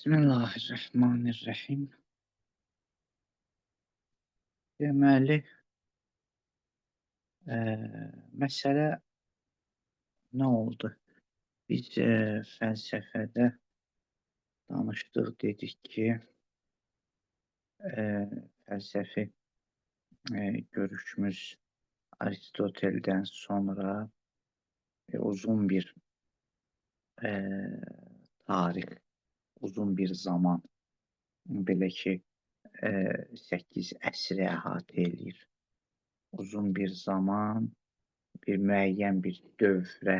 Bismillahirrahmanirrahim. Deməli, məsələ nə oldu? Biz, fəlsəfədə danışdıq, dedik ki, fəlsəfi, görüşümüz Aristoteldən sonra uzun bir, eee, tarix, uzun bir zaman, belə ki, 8 əsri əhatə eləyir. Uzun bir zaman, bir müəyyən bir dövrə,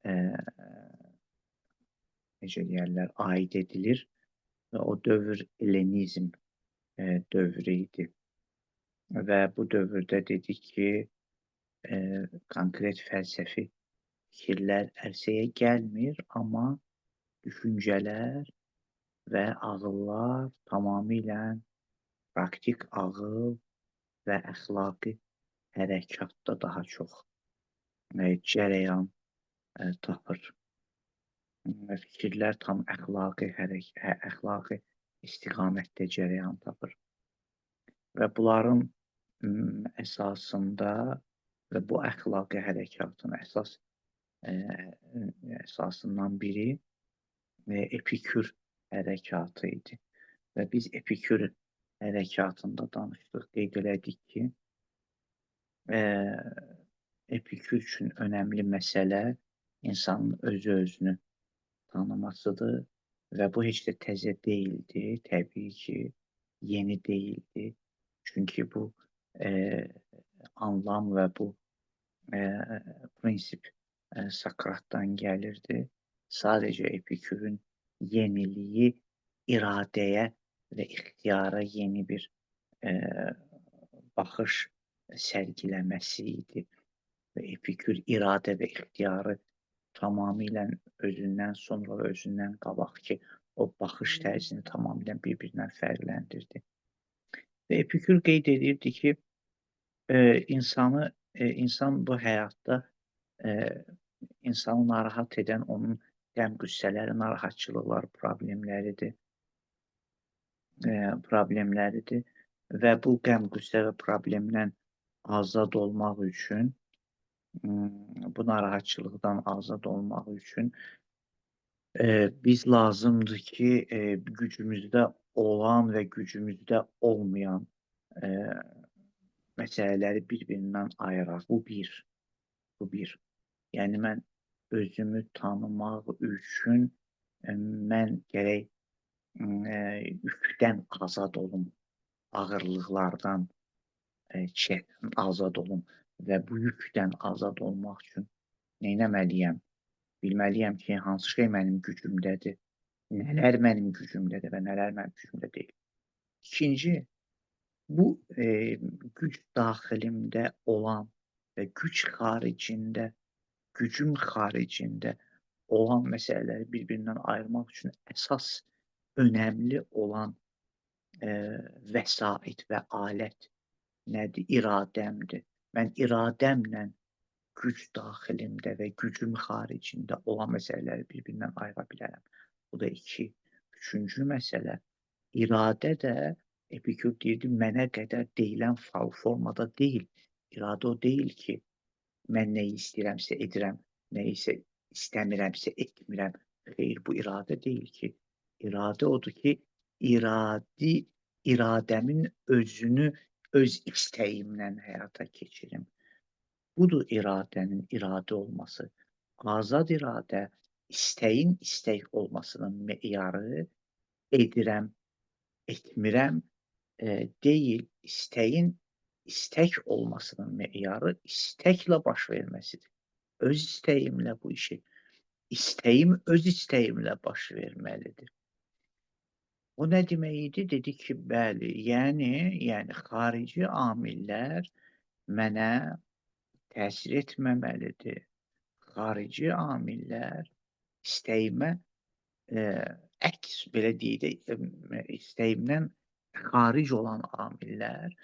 eee, necə deyərlər, aid edilir və o dövr Ellenizm, dövrü idi və bu dövrdə dedik ki, konkret fəlsəfi fikirlər ərsəyə gəlmir, amma düşüncələr və ağıllar tamamilə praktik ağıl və əxlaqi hərəkatda daha çox, cərəyan, tapır. Fikirlər tam əxlaqi istiqamətdə cərəyan tapır və bunların əsasında və bu əxlaqi hərəkatın əsasından biri Epikür hərəkatı idi və biz Epikür hərəkatında danışdıq, qeyd elədik ki, Epikür üçün önəmli məsələ insanın özü-özünü tanımasıdır və bu heç də təzə deyildi. Təbii ki, yeni deyildi. Çünki bu, eee, anlam və bu, prinsip, Sokratdan gəlirdi. Sadəcə Epikürün yeniliyi iradəyə və ixtiyara yeni bir, eee, baxış sərgiləməsi idi və Epikür iradə və ixtiyarı tamamilə özündən sonra və özündən qabaq ki, o baxış tərzini tamamilə bir-birindən fərqləndirdi. Və Epikür qeyd edirdi ki, insan bu həyatda, eee, insanı narahat edən onun qəm-qüssələri, narahatçılıqları, problemləridir və bu qəm-qüssə və problemdən azad olmaq üçün, bu narahatçılıqdan azad olmaq üçün, biz lazımdır ki, gücümüzdə olan və gücümüzdə olmayan, eee, məsələləri bir-birindən ayıraq. Bu bir. Yəni mən özümü tanımaq üçün, mən gərək, yükdən azad olum, ağırlıqlardan, azad olum və bu yükdən azad olmaq üçün neynəməliyəm? Bilməliyəm ki, hansı şey mənim gücümdədir, nələr mənim gücümdədir və nələr mənim gücümdə deyil. İkinci, bu, güc daxilimdə olan və gücüm xaricində olan məsələləri bir-birindən ayırmaq üçün əsas önəmli olan, vəsait və alət nədir? İradəmdir. Mən iradəmlə güc daxilimdə və gücüm xaricində olan məsələləri bir-birindən ayıra bilərəm. Bu da 2. Üçüncü məsələ, iradə də Epikür deyirdi, mənə qədər deyilən formada deyil. İradə o deyil ki, mən nəyi istəyirəmsə edirəm, nəyi isə istəmirəmsə etmirəm. Xeyr, bu iradə deyil ki. İradə odur ki, iradəmin özünü öz istəyimlə həyata keçirim. Budur iradənin iradə olması. Azad iradə istəyin istək olmasının meyarı edirəm, etmirəm, deyil, istəyin istək olmasının meyarı istəklə baş verməsidir. Öz istəyimlə bu işi, istəyim öz istəyimlə baş verməlidir. O nə demək idi? Dedi ki, bəli, yəni xarici amillər mənə təsir etməməlidir. Xarici amillər istəyimə, əks belə deyək də, istəyimdən xaric olan amillər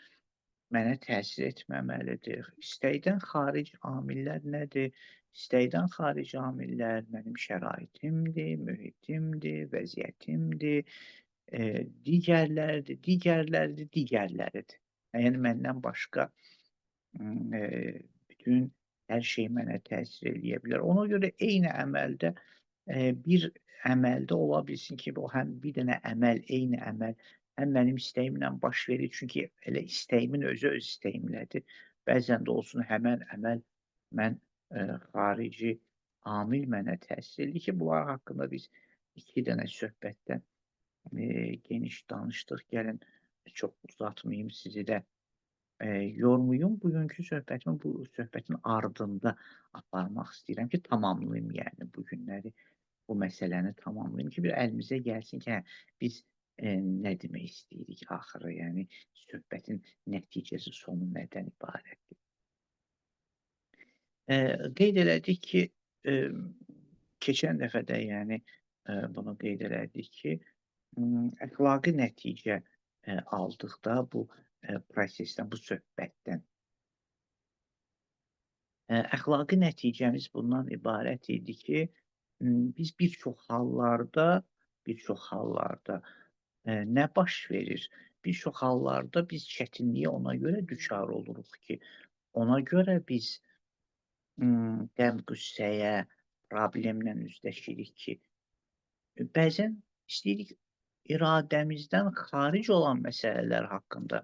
mənə təsir etməməlidir. İstəkdən xaric amillər nədir? İstəkdən xarici amillər mənim şəraitimdir, mühitimdir, vəziyyətimdir, digərləridir, digərləridir, digərləridir. Yəni məndən başqa, bütün hər şey mənə təsir eləyə bilər. Ona görə eyni əməldə, bir əməldə ola bilsin ki, o həm bir dənə əməl, eyni əməl həm mənim istəyimlə baş verir, çünki elə istəyimin özü öz istəyimlədir. Bəzən də olsun həmən əməl mən, xarici amil mənə təsir eləyir ki, bunlar haqqında biz 2 dənə söhbətdən, geniş danışdıq. Gəlin çox uzatmayım, sizi də, yormayım. Bugünkü söhbətimi bu söhbətin ardında aparmaq istəyirəm ki, tamamlayım yəni bu günləri. Bu məsələni tamamlayım ki, bir əlimizə gəlsin ki, hə, biz, nə demək istəyirik axırı, yəni söhbətin nəticəsi, sonu nədən ibarətdir? Qeyd elədik ki, emm, keçən dəfə də yəni, bunu qeyd elədik ki, əxlaqi nəticə, aldıq da bu, prosesdən, bu söhbətdən. Əxlaqi nəticəmiz bundan ibarət idi ki, biz bir çox hallarda, nə baş verir? Bir çox hallarda biz çətinliyə ona görə düçar oluruq ki, ona görə biz, qəm-qüssəyə, problemlə üzləşirik ki, bəzən istəyirik iradəmizdən xaric olan məsələlər haqqında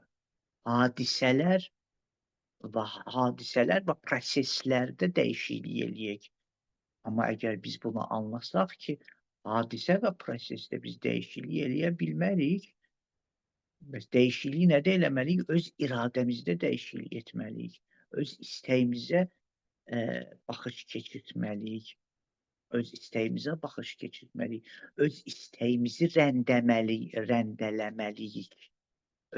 hadisələr hadisələr və proseslərdə dəyişiklik eləyək. Amma əgər biz bunu anlasaq ki, hadisə və prosesdə biz dəyişiklik eləyə bilmərik, bəs dəyişikliyi nədə eləməliyik? Öz iradəmizdə dəyişiklik etməliyik. Öz istəyimizə, baxış keçirtməliyik. Öz istəyimizə baxış keçirtməliyik. Öz istəyimizi rəndələməliyik.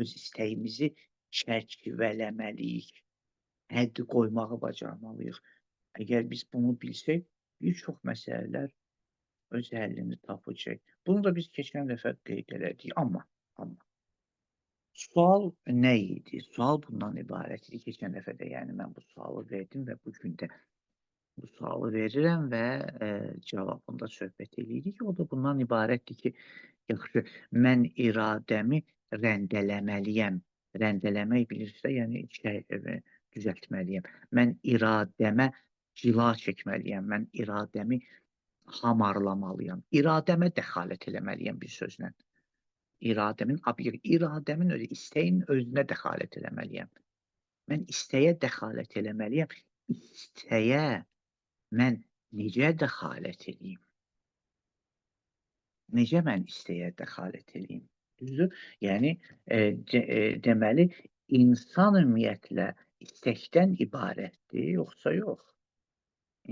Öz istəyimizi çərçivələməliyik. Həddi qoymağı bacarmalıyıq. Əgər biz bunu bilsək, bir çox məsələlər öz həllini tapacaq. Bunu da biz keçən dəfə qeyd elədik. Amma sual nə idi? Sual bundan ibarət idi. Keçən dəfə də yəni mən bu sualı verdim və bu gün də bu sualı verirəm və, cavabında söhbət eləyirik. O da bundan ibarətdir ki, yaxşı, mən iradəmi rəndələməliyəm. Rəndələmək bilirsə, yəni düzəltməliyəm. Mən iradəmə cila çəkməliyəm. Mən iradəmi hamarlamalıyam. İradəmə dəxalət eləməliyəm bir sözlə. İradəmin özü, istəyin özünə dəxalət eləməliyəm. Mən istəyə dəxalət eləməliyəm. İstəyə mən necə dəxalət eləyim? Necə mən istəyə dəxalət eləyim? Düzdür? Yəni, deməli, insan ümumiyyətlə istəkdən ibarətdir, yoxsa yox?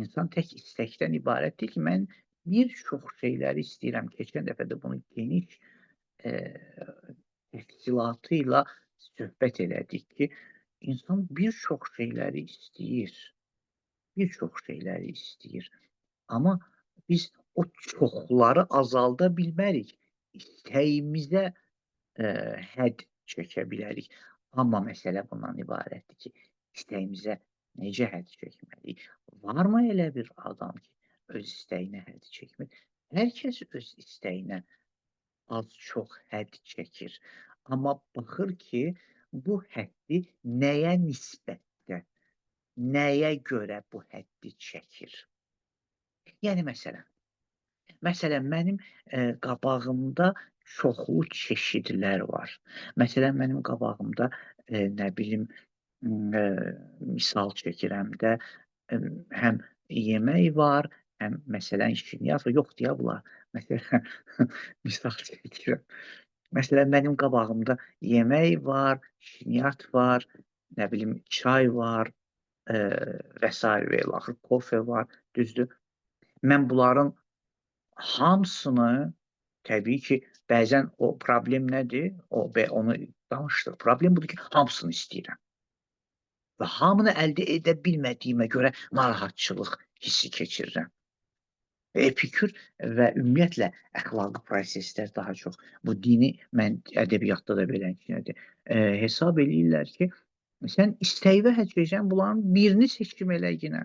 İnsan tək istəkdən ibarət deyil ki, mən bir çox şeyləri istəyirəm. Keçən dəfə də bunu geniş, təfsilatı ilə söhbət elədik ki, insan bir çox şeyləri istəyir. Bir çox şeyləri istəyir. Amma biz o çoxları azalda bilmərik. İstəyimizə, hədd çəkə bilərik. Amma məsələ bundan ibarətdir ki, istəyimizə necə hədd çəkməliyik? Varmı elə bir adam ki, öz istəyinə hədd çəkmir? Hər kəs öz istəyinə az-çox hədd çəkir. Amma baxır ki, bu həddi nəyə nisbətdə, nəyə görə bu həddi çəkir? Yəni məsələn mənim, qabağımda çoxlu çeşidlər var. Məsələn, mənim qabağımda, nə bilim, misal çəkirəm də, həm yemək var, həm məsələn şirniyyat var. Yoxdur ya bunlar. Məsələn, misal çəkirəm. Məsələn, mənim qabağımda yemək var, şirniyyat var, nə bilim çay var, və sair və ilaxır, kofe var, düzdür? Mən bunların hamısını təbii ki, bəzən o problem nədir? Onu danışdıq. Problem budur ki, hamısını istəyirəm və hamını əldə edə bilmədiyimə görə narahatçılıq hissi keçirirəm. Epikür və ümumiyyətlə əxlaqi proseslər daha çox bu dini mən ədəbiyyatda da belədir. Hesab eləyirlər ki, sən istəyi və həqiqətən bunların birini seçim eləginə.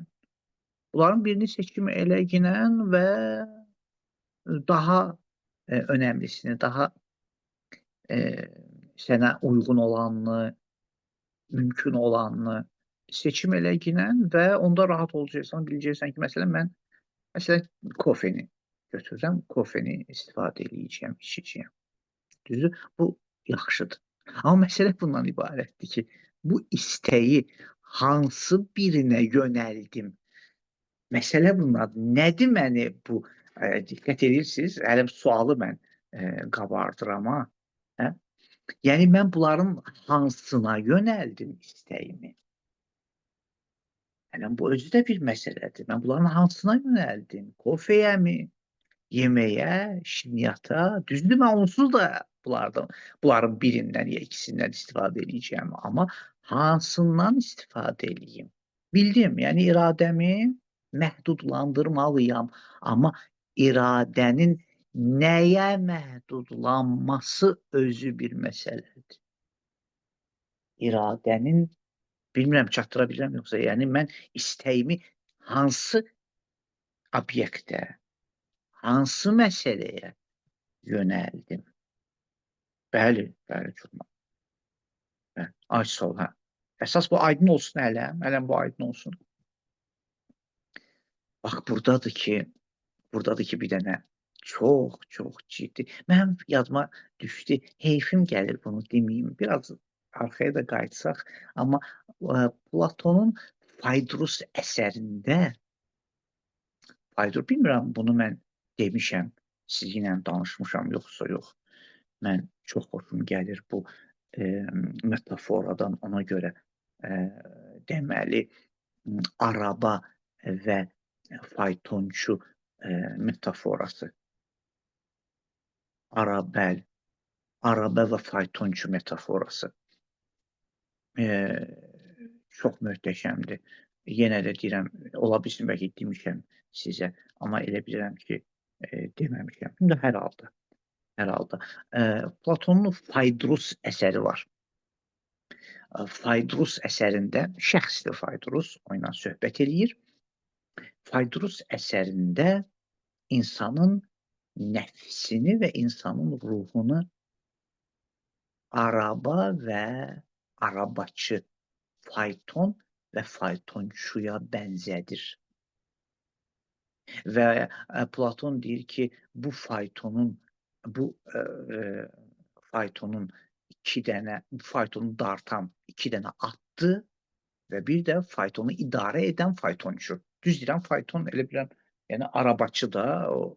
Bunların birini seçim eləginən və daha önəmlisini, daha e, sənə uyğun olanını, mümkün olanını seçim eləginən və onda rahat olacaqsan, biləcəksən ki, məsələn kofeni götürürəm, kofeni istifadə eləyəcəyəm, içəcəyəm. Düzdür? Bu yaxşıdır. Amma məsələ bundan ibarətdir ki, bu istəyi hansı birinə yönəldim? Məsələ bundadır. Nədir məni bu diqqət edirsiniz? Hələ sualı mən qabardıram ha. Hə? Yəni mən bunların hansına yönəldim istəyimi? Yəni bu özü də bir məsələdir. Mən bunların hansına yönəldim? Kofeyəmi? Yeməyə, şirniyyata, düzdür mən onsuz da bunların birindən ya ikisindən istifadə edəcəyəm. Amma hansından istifadə eləyim? Bildim, yəni iradəmi məhdudlandırmalıyam. Amma iradənin nəyə məhdudlanması özü bir məsələdir. İradənin bilmirəm çatdıra bilirəm yoxsa, yəni mən istəyimi hansı obyektə, hansı məsələyə yönəldim? Bəli, bəli, çox bəli. Ay sağ ol, hə. Əsas bu aydın olsun hələm bu aydın olsun. Bax burdadır ki bir dənə çox ciddi. Mənim yadıma düşdü, heyfim gəlir bunu deməyim. Biraz arxaya da qayıtsaq, amma Platonun Faydrus əsərində, Faydrus bilmirəm bunu mən demişəm, sizinlə danışmışam yoxsa yox. Mən çox xoşum gəlir bu metaforadan ona görə deməli araba və faytonçu metaforası. Araba və faytonçu metaforası. Çox möhtəşəmdir. Yenə də deyirəm, ola bilsin bəlkə demişəm sizə, amma elə bilirəm ki, deməmişəm. İndi hər halda. Platonun Faydrus əsəri var. Faydrus əsərində, şəxsdir Faydrus, o ilə söhbət eləyir. Faydrus əsərində insanın nəfsini və insanın ruhunu araba və arabaçı, fayton və faytonçuya bənzədir. Və Platon deyir ki, bu faytonun faytonu dartan 2 dənə atdır və bir də faytonu idarə edən faytonçu. Düz deyirəm, fayton elə bilirəm, yəni arabaçı da, o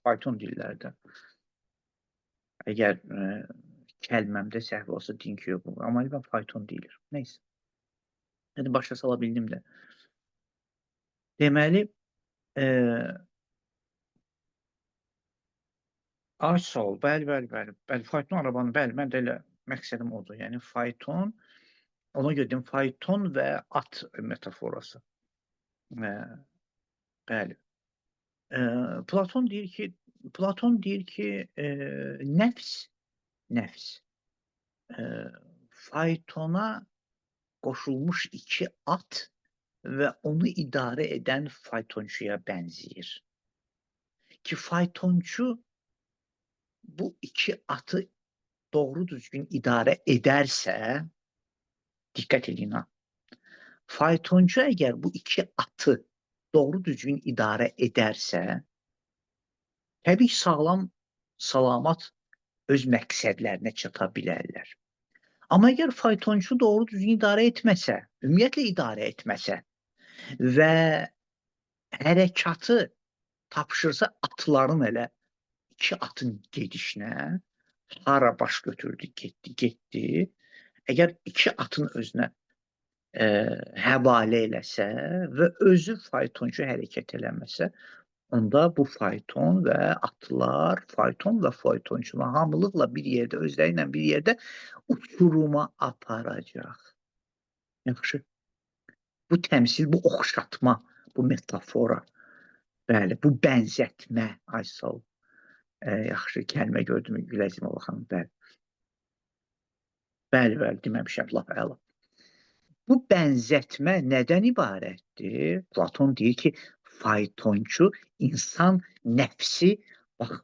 fayton dillərdə. Əgər kəlməmdə səhv olsa deyin ki, yox, amma elə fayton deyilir. Neysə. Yəni başa sala bildim də. Deməli, ay sağ ol, bəli, fayton arabanın, bəli, mən də elə məqsədim odur. Yəni fayton, ona görə deyim, fayton və at metaforası. Bəli. Platon deyir ki, nəfs faytona qoşulmuş 2 at və onu idarə edən faytonçuya bənzəyir. Ki faytonçu bu 2 atı doğru düzgün idarə edərsə, diqqət edin ha. Faytonçu əgər bu 2 atı doğru düzgün idarə edərsə, təbii ki, salamat öz məqsədlərinə çata bilərlər. Amma əgər faytonçu doğru düzgün idarə etməsə, ümumiyyətlə idarə etməsə və hərəkatı tapşırsa atların elə 2 atın gedişinə, hara baş götürdü, getdi. Əgər 2 atın özünə həvalə eləsə və özü faytonçu hərəkət eləməsə, onda bu fayton və atlar, fayton və faytonçular hamılıqla bir yerdə, özləri ilə bir yerdə uçuruma aparacaq. Yaxşı. Bu təmsil, bu oxşatma, bu metafora, bəli, bu bənzətmə, ay sağ ol. Yaxşı, kəlmə gördüm, Güləcimova xanım, bəli. Bəli, deməmişəm, lap əla. Bu bənzətmə nədən ibarətdir? Platon deyir ki, faytonçu insan nəfsi, bax,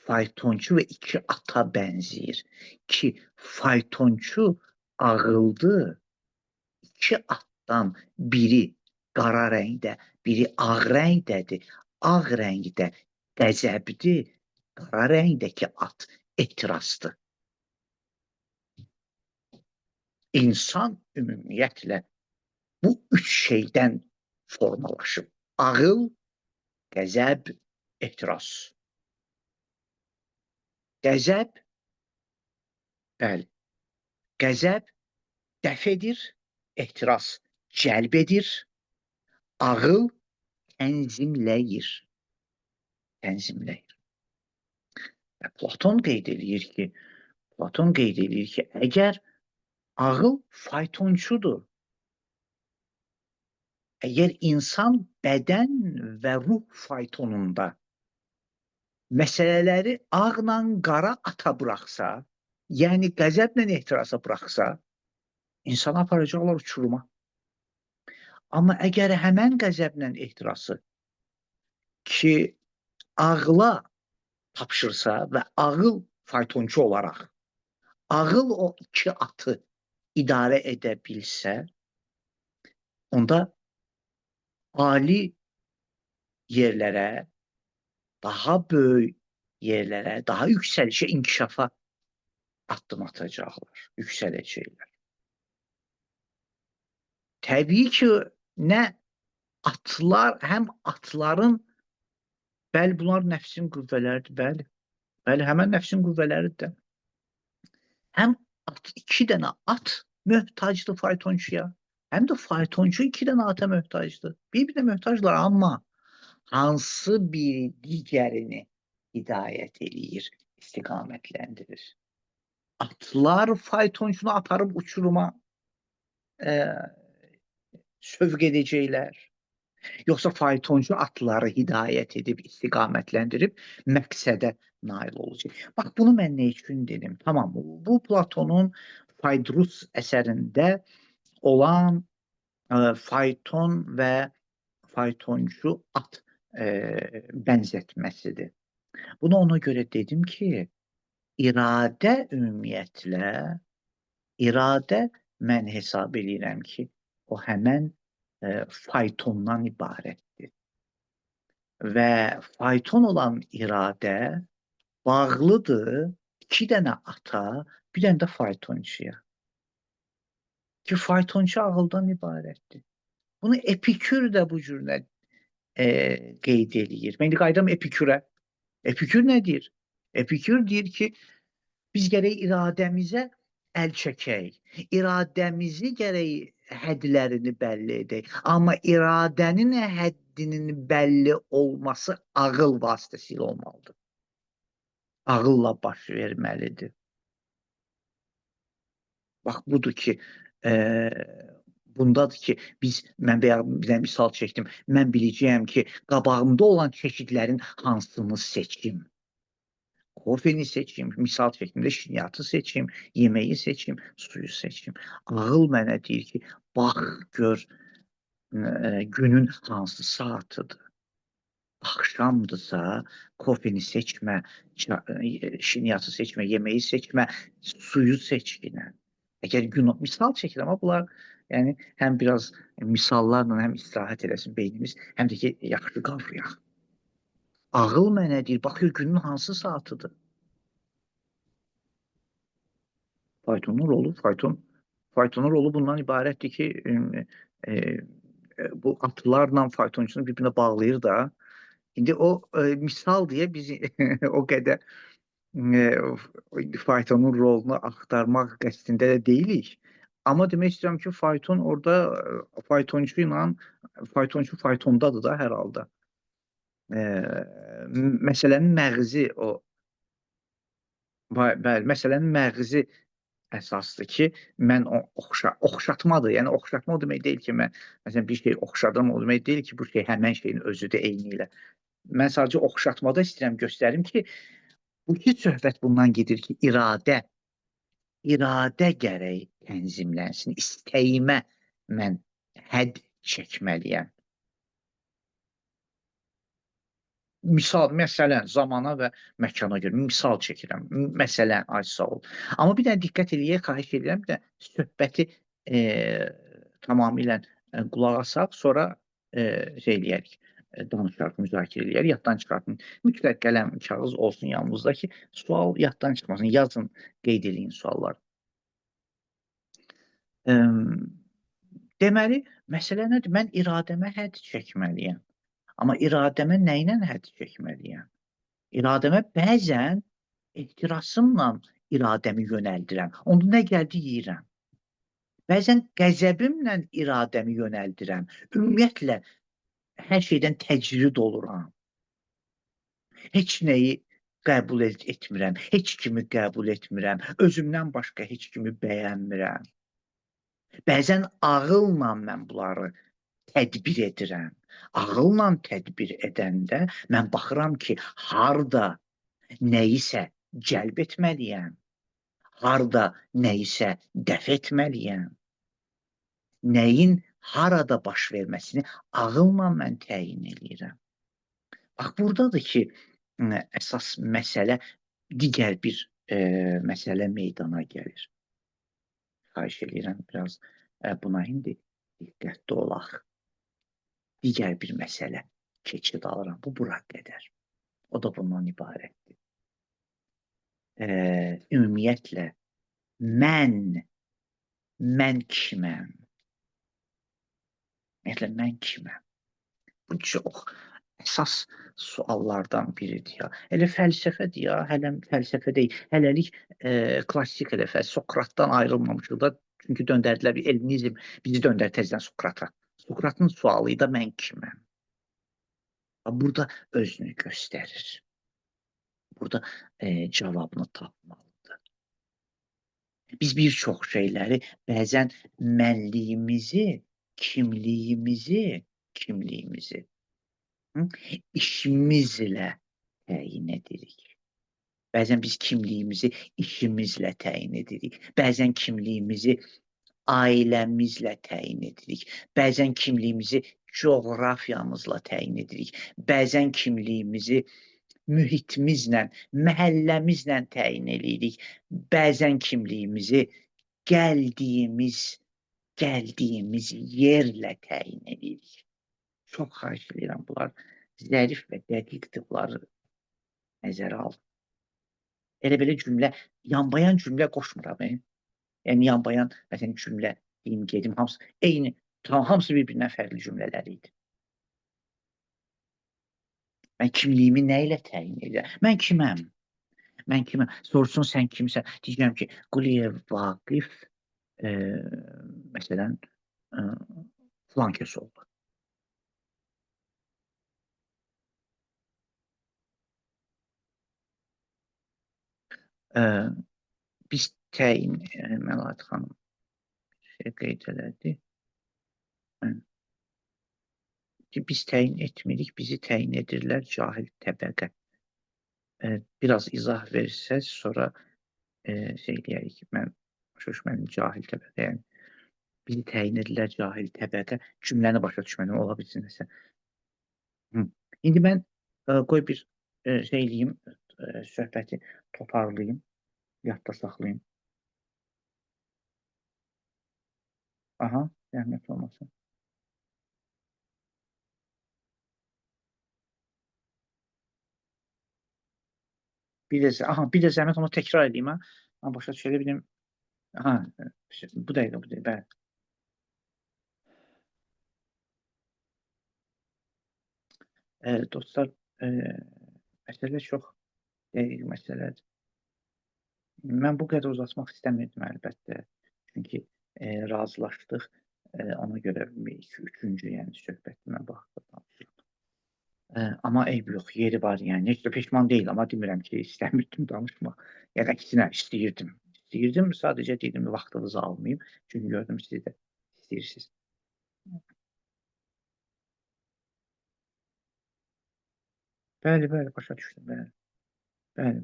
faytonçu və iki ata bənzəyir ki, faytonçu ağıldır, iki atdan biri qara rəngdə, biri ağ rəngdədir. Ağ rəngdə qəzəbdir, qara rəngdəki at ehtirasdır. İnsan ümumiyyətlə bu üç şeydən formalaşıb. Ağıl, qəzəb, ehtiras. Qəzəb, bəli, qəzəb dəf edir, ehtiras cəlb edir, ağıl tənzimləyir. Tənzimləyir. Platon qeyd edir ki, əgər ağıl faytonçudur, əgər insan bədən və ruh faytonunda məsələləri ağla qara ata buraxsa, yəni qəzəblə ehtirasa buraxsa, insanı aparacaqlar uçuruma. Amma əgər həmən qəzəblə ehtirası ki, ağla tapşırsa və ağıl faytonçu olaraq, ağıl o iki atı idarə edə bilsə, onda ali yerlərə, daha böyük yerlərə, daha yüksəlişə, inkişafa addım atacaqlar, yüksələcəklər. Təbii ki, nə atlar, həm atların, bəli, bunlar nəfsin qüvvələridir, bəli, həmən nəfsin qüvvələridir. Həm iki dənə at möhtacdır faytonçuya, həm də faytonçu iki dənə ata möhtacdır. Bir-birinə möhtaclar, amma hansı biri digərini hidayət eləyir, istiqamətləndirir. Atlar faytonçunu aparıb uçuruma sövq edəcəklər. Yoxsa faytonçu atları hidayət edib, istiqamətləndirib məqsədə nail olacaq. Bax, bunu mən nə üçün dedim? Tamam, bu Platonun Faydrus əsərində olan fayton və faytonçu at bənzətməsidir. Bunu ona görə dedim ki, iradə ümumiyyətlə, iradə mən hesab edirəm ki, o həmən faytondan ibarətdir. Və fayton olan iradə bağlıdır iki dənə ata, bir dənə də faytonçuya. Ki, faytonçu ağıldan ibarətdir. Bunu Epikür də bu cürlə qeyd eləyir. Mən indi qayıdam Epikürə. Epikür nə deyir? Epikür deyir ki, biz gərək iradəmizə əl çəkək. İradəmizi gərək hədlərini bəlli edək. Amma iradənin həddinin bəlli olması ağıl vasitəsilə olmalıdır. Ağılla baş verməlidir. Bax, budur ki, bundadır ki, mən bir misal çəkdim. Mən biləcəyəm ki, qabağımda olan çeşidlərin hansını seçim. Kofeni seçim, misal çəkimdə şirniyyatı seçim, yeməyi seçim, suyu seçim. Ağıl mənə deyir ki, bax, gör, günün hansı saatıdır. Axşamdırsa, kofeni seçmə, şirniyyatı seçmə, yeməyi seçmə, suyu seçkinə. Əgər gün, misal çəkir, amma bunlar yəni, həm biraz misallarla həm istirahət eləsin beynimiz, həm də ki, yaxşı qavrayaq. Ağıl mənə deyir, baxıyor günün hansı saatıdır. Faytonun rolu bundan ibarətdir ki, bu atlarla faytonçunu bir-birinə bağlayır da. İndi o misal deyə biz o qədər faytonun rolunu axtarmaq qəsdində də deyilik. Amma demək istəyirəm ki, fayton orada faytonçu ilə, faytonçu faytondadır da hər halda. Məsələnin məğzi o. Bəli, məsələnin məğzi əsasdır ki, mən oxşatmadır. Yəni, oxşatma o demək deyil ki, mən məsələn, bir şey oxşadım, o demək deyil ki, bu şey həmən şeyin özüdür eyni ilə. Mən sadəcə oxşatmada istəyirəm göstərim ki, bu iki söhbət bundan gedir ki, iradə gərək tənzimlənsin, istəyimə mən hədd çəkməliyəm. Misal, məsələn, zamana və məkana görə misal çəkirəm. Məsələn, ay sağ ol. Amma bir dənə diqqət eləyək, xahiş edirəm, bir də söhbəti tamamilə qulaq asaq, sonra şey eləyərik, danışarıq, müzakirə eləyərik, yaddan çıxartın. Mütləq qələm, kağız olsun yanınızda ki, sual yaddan çıxmasın. Yazın, qeyd eləyin sualları. Deməli, məsələ nədir? Mən iradəmə hədd çəkməliyəm. Amma iradəmə nə ilə hədd çəkməliyəm? İradəmə bəzən ehtirasımla iradəmi yönəldirəm. Onda nə gəldi yeyirəm. Bəzən qəzəbimlə iradəmi yönəldirəm. Ümumiyyətlə, hər şeydən təcrid oluram. Heç nəyi qəbul etmirəm. Heç kimi qəbul etmirəm. Özümdən başqa heç kimi bəyənmirəm. Bəzən ağılla mən bunları tədbir edirəm. Ağılla tədbir edəndə mən baxıram ki, harda nəyisə cəlb etməliyəm, harda nəyisə dəf etməliyəm, nəyin harada baş verməsini ağılla mən təyin eləyirəm. Bax, buradadır ki, əsas məsələ, digər bir məsələ meydana gəlir. Xahiş edirəm, biraz buna indi diqqətli olaq. Digər bir məsələ keçid alıram. Bu, bura qədər. O da bundan ibarətdir. Ümumiyyətlə, mən kiməm? Ümumiyyətlə, mən kiməm? Bu çox əsas suallardan biridir ya. Elə fəlsəfədir ya, hələ fəlsəfə deyil. Hələlik klassik elə Sokratdan ayrılmamışıq da. Çünki döndərdilər bir elminizm, bizi döndər təzədən Sokrata. Sokratın sualı da mən kiməm? Burada özünü göstərir. Burada cavabını tapmalıdır. Biz bir çox şeyləri bəzən mənliyimizi, kimliyimizi işimizlə təyin edirik. Bəzən biz kimliyimizi işimizlə təyin edirik. Bəzən kimliyimizi ailəmizlə təyin edirik. Bəzən kimliyimizi coğrafiyamızla təyin edirik. Bəzən kimliyimizi mühitimizlə, məhəlləmizlə təyin edirik. Bəzən kimliyimizi gəldiyimiz yerlə təyin edirik. Çox xahiş edirəm, bunlar zərif və dəqiqdir, bunları nəzərə alın. Elə belə cümlə, yanbayan cümlə qoşmuram. Yəni, yanbayan, məsələn, cümlə deyim, gedim, hamısı eyni, hamısı bir-birindən fərqli cümlələr idi. Mən kimliyimi nə ilə təyin edirəm? Mən kiməm? Mən kiməm? Soruşsun, sən kimsən? Deyəcəm ki, Quliyev Vaqif, məsələn, filan kəs oldu. Biz təyin, Məlahət xanım qeyd elədi. Biz təyin etmirik, bizi təyin edirlər cahil təbəqə. Biraz izah versəz, sonra şey deyərik, mənim cahil təbəqə, yəni bizi təyin edirlər cahil təbəqə, cümləni başa düşmədim, ola bilsin nəsə. İndi mən qoy bir şey eləyim, söhbəti toparlayım, yadda saxlayım. Aha, zəhmət olmasın. Bir də zəhmət onu təkrar edeyim, ha. Mən başa düşə bildim. Aha, bu dəqiqə, bəli. Dostlar, məsələ çox dəqiq məsələdir. Mən bu qədər uzatmaq istəmirdim əlbəttə. Çünki razılaşdıq. Ona görə üçüncü, yəni söhbətimə baxdım. Amma eyb yox, yeri var, yəni heç də peşman deyil, amma demirəm ki, istəmirdim danışmaq. Yəni əksinə istəyirdim. Sadəcə dedim vaxtınızı almayım. Çünki gördüm siz də istəyirsiniz. Bəli, başa düşdüm, bəli. Bəli.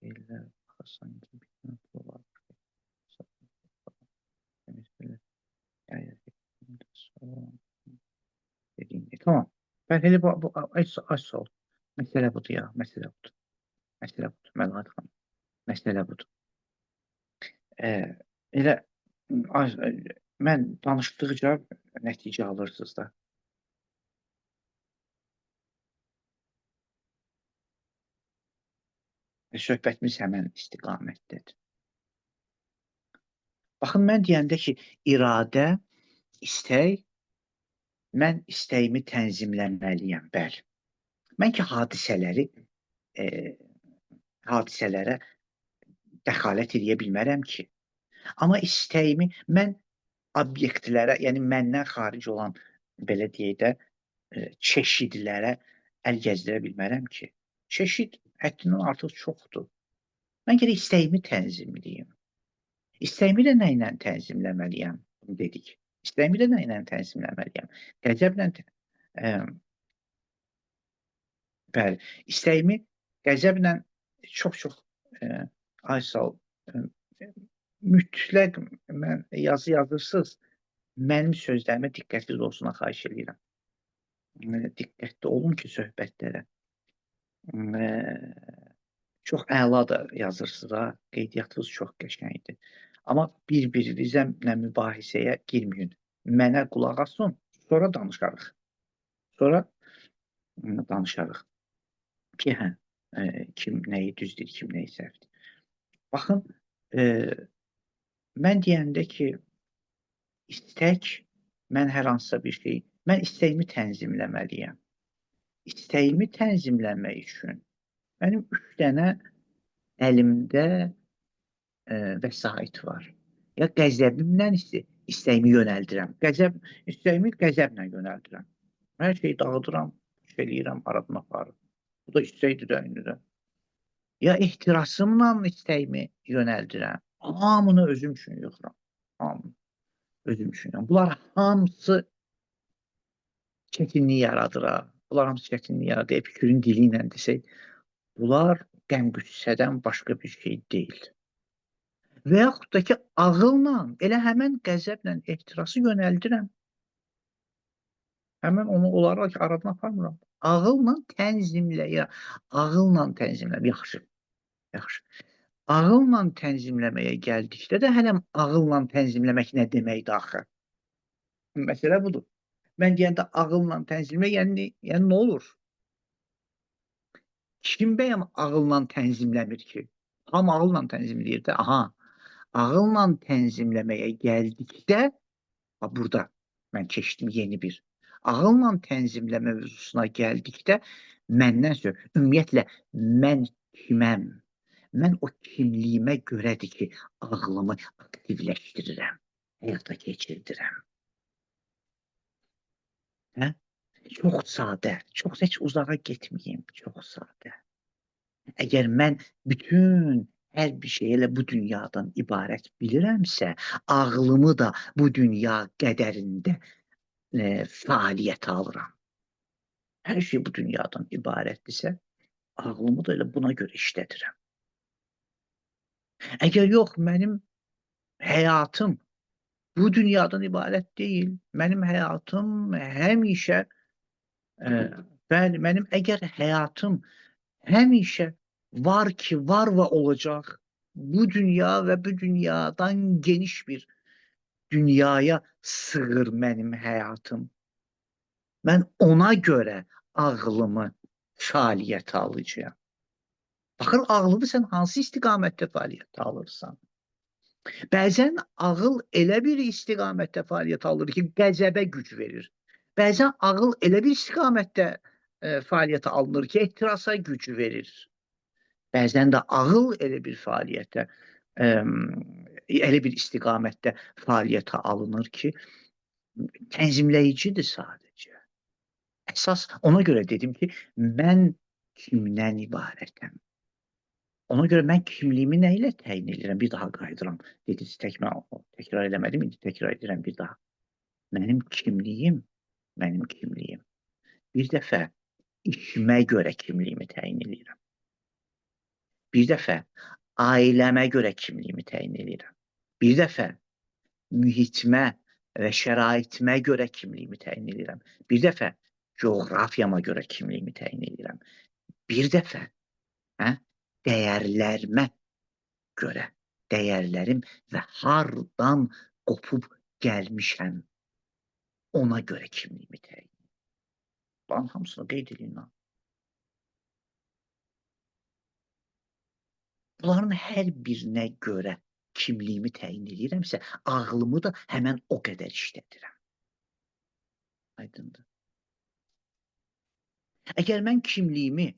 Deyirlər, sanki bir nöqtə var. Tamam. Ben hele bu az sağ ol. Mesele budur ya, mesele budur. Mesele budur, Melahat xanım. Mesele budur. Elə az mən danışdıqca nəticə alırsınız da. Söhbətimiz həmən istiqamətdədir. Baxın, mən deyəndə ki, iradə, istək, mən istəyimi tənzimləməliyəm, bəli. Mən ki, hadisələrə dəxalət edə bilmərəm ki. Amma istəyimi mən obyektlərə, yəni məndən xaric olan, belə deyək də, çeşidlərə əl gəzdirə bilmərəm ki. Çeşid həddindən artıq çoxdur. Mən gərək istəyimi tənzimləyim. İstəyimi də nə ilə tənzimləməliyəm? Bunu dedik. İstəyimi də nə ilə tənzimləməliyəm? Qəzəblə bəli, istəyimi qəzəblə çox-çox Aysel mütləq mən yazı yazırsınız. Mənim sözlərimə diqqətli olsun, xahiş edirəm. Diqqətli olun ki, söhbətlərə. Çox əla da yazırsınız ha, qeydiyyatınız çox qəşəngdir. Amma bir-birinizlə mübahisəyə girməyin. Mənə qulaq asın, sonra danışarıq. Sonra danışarıq ki, hə, kim nəyi düzdür, kim nəyi səhvdir. Baxın, mən deyəndə ki, istək, mən hər hansısa bir şey, mən istəyimi tənzimləməliyəm. İstəyimi tənzimləmək üçün mənim 3 dənə əlimdə vəsait var. Ya qəzəbimlə istəyimi yönəldirəm. İstəyimi qəzəblə yönəldirəm. Hər şeyi dağıdıram, eləyirəm, aradan aparırım. Bu da istəkdir də indi də. Ya ehtirasımla istəyimi yönəldirəm. Hamını özüm üçün yoxuram. Hamını özüm üçün. Bunlar hamısı çətinlik yaradır. Bunlar hamısı çətinlik yaradır. Epikürün dili ilə desək, bunlar qəm-qüssədən başqa bir şey deyil. Və yaxud da ki, ağılla, elə həmən qəzəblə ehtirası yönəldirəm. Həmən onu onları aradan aparmıram. Ağılla tənzimləyirəm. Ağılla tənzimləyirəm. Yaxşı, yaxşı. Ağılla tənzimləməyə gəldikdə də hələm ağılla tənzimləmək nə deməkdir axı? Məsələ budur. Mən deyəndə ağılla tənzimlə, yəni nə olur? Kim bəyəm ağılla tənzimləmir ki? Hamı ağılla tənzimləyir də. Aha, ağılla tənzimləməyə gəldikdə, burada mən keçdim yeni bir. Ağılla tənzimləmə mövzusuna gəldikdə, məndən sonra, ümumiyyətlə, mən kiməm? Mən o kimliyimə görədir ki, ağlımı aktivləşdirirəm, həyata keçirdirəm. Hə? Çox sadə, çox heç uzağa getməyim, çox sadə. Əgər mən bütün hər bir şey elə bu dünyadan ibarət bilirəmsə, ağlımı da bu dünya qədərində fəaliyyətə alıram. Hər şey bu dünyadan ibarətdirsə, ağlımı da elə buna görə işlədirəm. Əgər yox, mənim həyatım bu dünyadan ibarət deyil. Mənim həyatım həmişə, bəli, mənim əgər həyatım həmişə var ki, var və olacaq, bu dünya və bu dünyadan geniş bir dünyaya sığır mənim həyatım. Mən ona görə ağlımı fəaliyyətə alacağam. Baxın, ağlını sən hansı istiqamətdə fəaliyyətə alırsan? Bəzən ağıl elə bir istiqamətdə fəaliyyət alır ki, qəzəbə güc verir. Bəzən ağıl elə bir istiqamətdə fəaliyyətə alınır ki, ehtirasa güc verir. Bəzən də ağıl elə bir fəaliyyətə, elə bir istiqamətdə fəaliyyətə alınır ki, tənzimləyicidir sadəcə. Əsas ona görə dedim ki, mən kimdən ibarətəm? Ona görə mən kimliyimi nə ilə təyin edirəm? Bir daha qayıdıram. Dediniz, təkrar eləmədim, indi təkrar edirəm bir daha. Mənim kimliyim. Bir dəfə işimə görə kimliyimi təyin edirəm. Bir dəfə ailəmə görə kimliyimi təyin edirəm. Bir dəfə mühitimə və şəraitimə görə kimliyimi təyin edirəm. Bir dəfə coğrafiyama görə kimliyimi təyin edirəm. Bir dəfə dəyərlərimə görə, dəyərlərim və hardan qopub gəlmişəm ona görə kimliyimi təyin edirəm. Bunların hamısını qeyd edin. Bunların hər birinə görə kimliyimi təyin edirəmsə, ağlımı da həmən o qədər işlədirəm. Aydındır. Əgər mən kimliyimi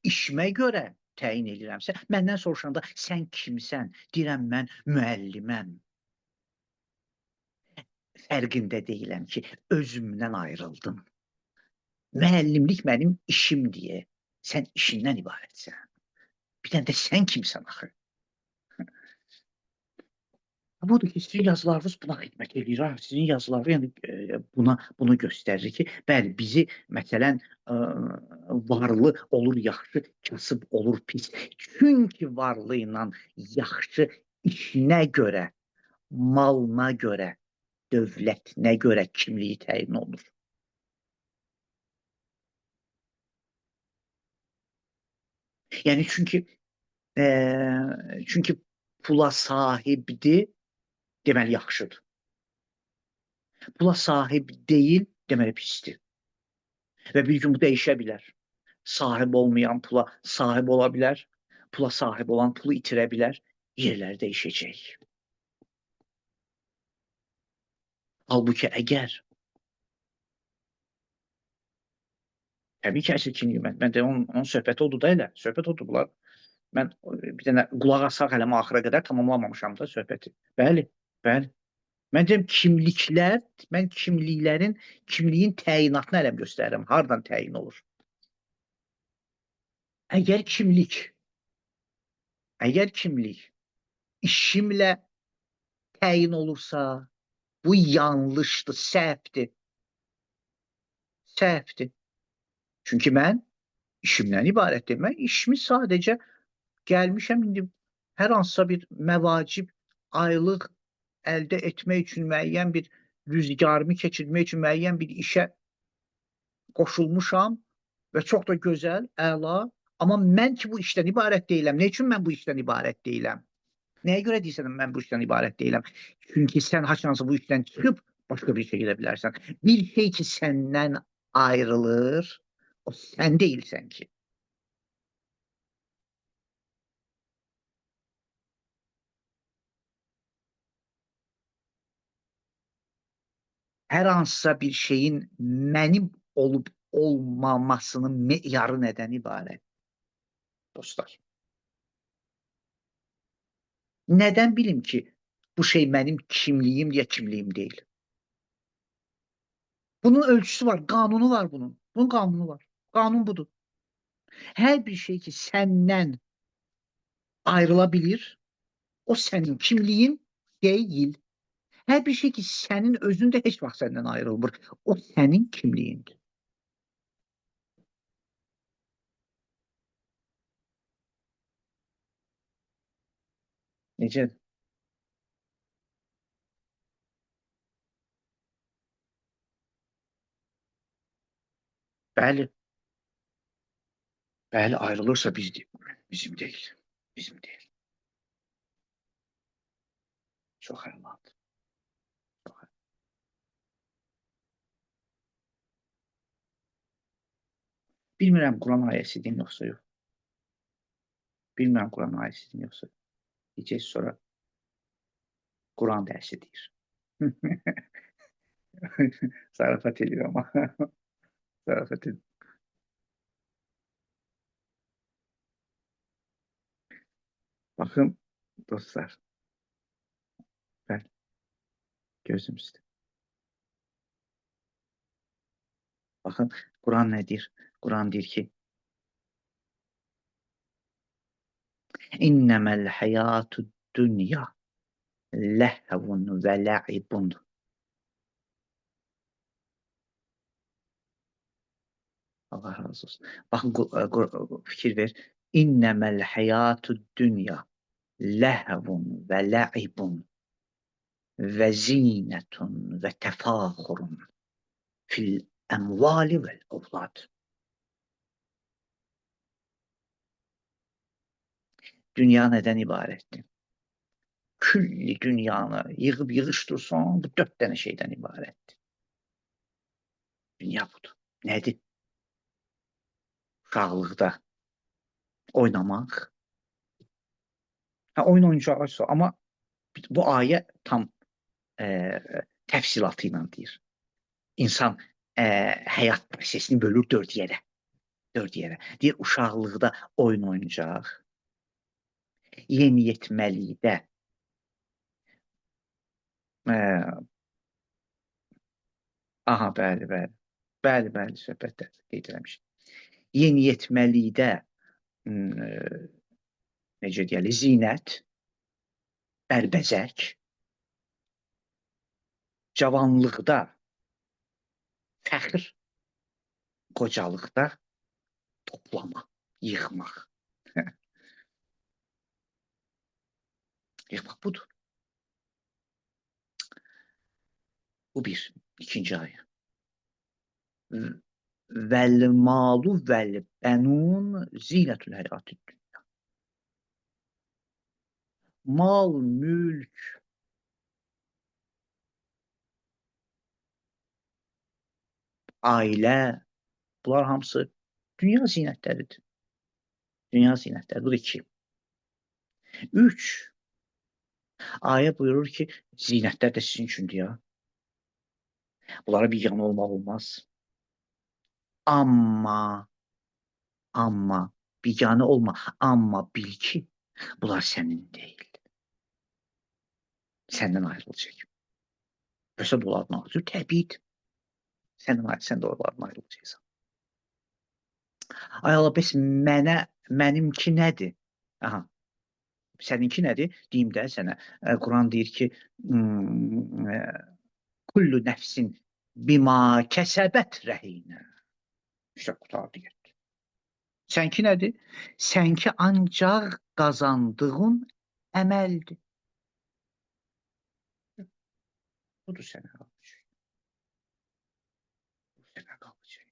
işimə görə təyin edirəmsə, məndən soruşanda sən kimsən? Deyirəm mən müəlliməm. Fərqində deyiləm ki, özümdən ayrıldım. Müəllimlik mənim işim deyə. Sən işindən ibarətsən. Bir dənə də sən kimsən axı? Budur ki, sizin yazılarınız buna xidmət edir. Sizin yazıları yəni bunu göstərir ki, bəli, bizi məsələn varlı olur yaxşı, kasıb olur pis. Çünki varlı ilə yaxşı işinə görə, malına görə, dövlətinə görə kimliyi təyin olunur. Yəni çünki pula sahibdir, deməli yaxşıdır. Pula sahib deyil, deməli pisdir. Və bir gün bu dəyişə bilər. Sahib olmayan pula sahib ola bilər. Pula sahib olan pulu itirə bilər. Yerləri dəyişəcək. Halbuki əgər təbii ki, əsl kimliyi mən də onun söhbəti odur da elə. Söhbət odur bunlar. Mən bir dənə qulaq asaq hələmə axıra qədər tamamlamamışam da söhbəti. Bəli, bəli. Mən deyim mən kimliyin təyinatını ələm göstərirəm. Hardan təyin olur? Əgər kimlik işimlə təyin olursa, bu yanlışdır, səhvdir. Səhvdir. Çünki mən işimdən ibarətdir. Mən işimi sadəcə gəlmişəm, indi hər hansısa bir məvacib aylıq əldə etmək üçün, müəyyən bir rüzgarımı keçirmək üçün müəyyən bir işə qoşulmuşam və çox da gözəl, əla. Amma mən ki, bu işdən ibarət deyiləm. Nə üçün mən bu işdən ibarət deyiləm? Nəyə görə deyirsən mən bu işdən ibarət deyiləm? Çünki sən haçansa bu işdən çıxıb başqa bir işə gedə bilərsən. Bir şey ki, səndən ayrılır, o sən deyilsən ki. Hər hansısa bir şeyin mənim olub olmamasının meyarı nədən ibarət? Dostlar. Nədən bilim ki, bu şey mənim kimliyim ya kimliyim deyil? Bunun ölçüsü var, qanunu var bunun. Bunun qanunu var. Qanun budur. Hər bir şey ki, səndən ayrıla bilir, o sənin kimliyin deyil. Hər bir şey ki, sənin özün də heç vaxt səndən ayrılmır, o sənin kimliyindir. Necə? Bəli, bəli, ayrılırsa bizim deyil. Bizim deyil. Çox əladır. Çox əladır. Bilmirəm Quran ayəsidir yoxsa yox. Bilmirəm Quran ayəsidir yoxsa yox. Deyəcək sonra Quran dərsi deyir. Zarafat edir amma. Zarafat edir. Baxın dostlar. Bəli, gözüm üstə. Baxın, Quran nə deyir? Quran deyir ki, İnnəməl həyatu dünya ləhvun və lə'ibun. Allah razı olsun. Baxın, fikir ver. İnnəməl həyatud dünya ləhvun və lə'ibun və zinətun və təfəxurun fil əmvali vəl evlad. Dünya nədən ibarətdir? Külli dünyanı yığıb yığışdırsan, bu 4 dənə şeydən ibarətdir. Dünya budur. Nədir? Uşaqlıqda oynamaq. Oyun oynayacaqsa, amma bu ayə tam təfsilatı ilə deyir. İnsan həyat prosesini bölür 4 yerə. 4 yerə. Deyir, uşaqlıqda oyun oynayacaq. Yeniyetməlikdə bəli, bəli. Bəli, söhbətdə qeyd eləmişəm. Yeniyetməlikdə necə deyəli, zinət, bərbəzək, cavanlıqda fəxr, qocalıqda toplama, yığmaq. Yığmaq budur. Bu bir. İkinci ayə. Vəl-malu vəl-bənun zinətül həyatid dünya. Mal, mülk, ailə, bunlar hamısı dünya zinətləridir. Dünya zinətləri. Bu da 2. 3. Ayə buyurur ki, zinətlər də sizin üçündür ya. Bunlara biganə olmaq olmaz. Amma biganə olma. Amma bil ki, bunlar sənin deyil. Səndən ayrılacaq. Yoxsa bunlardan ayrılacaq. Təbiidir. Sən də onlardan ayrılacaqsan. Ay Allah, bəs mənimki nədir? Səninki nədir? Deyim də sənə. Quran deyir ki, kullu nəfsin bima kəsəbət rəhinə. İşte qutardı getdi. Sənki nədir? Sənki ancaq qazandığın əməldir. Budur sənə qalacaq. Bu sənə qalacaq.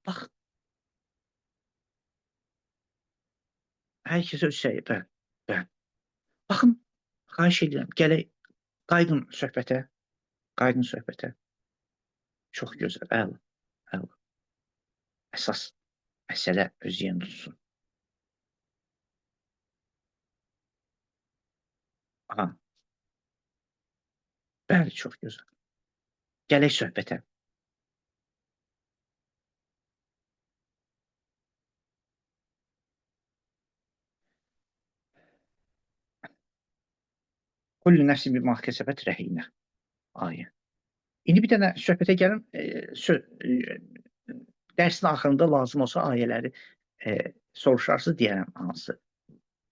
Bax, hər kəs öz şeyi. Baxın, xahiş edirəm, gələk, qaydın söhbətə. Çox gözəl, əla. Əsas məsələ öz yerini tutsun. Bəli, çox gözəl. Gələk söhbətə. Kullu nəfsin bima kəsəbət rəhinə. Ayə. İndi bir dənə söhbətə gəlin. Dərsin axırında lazım olsa ayələri soruşarsınız, deyərəm hansı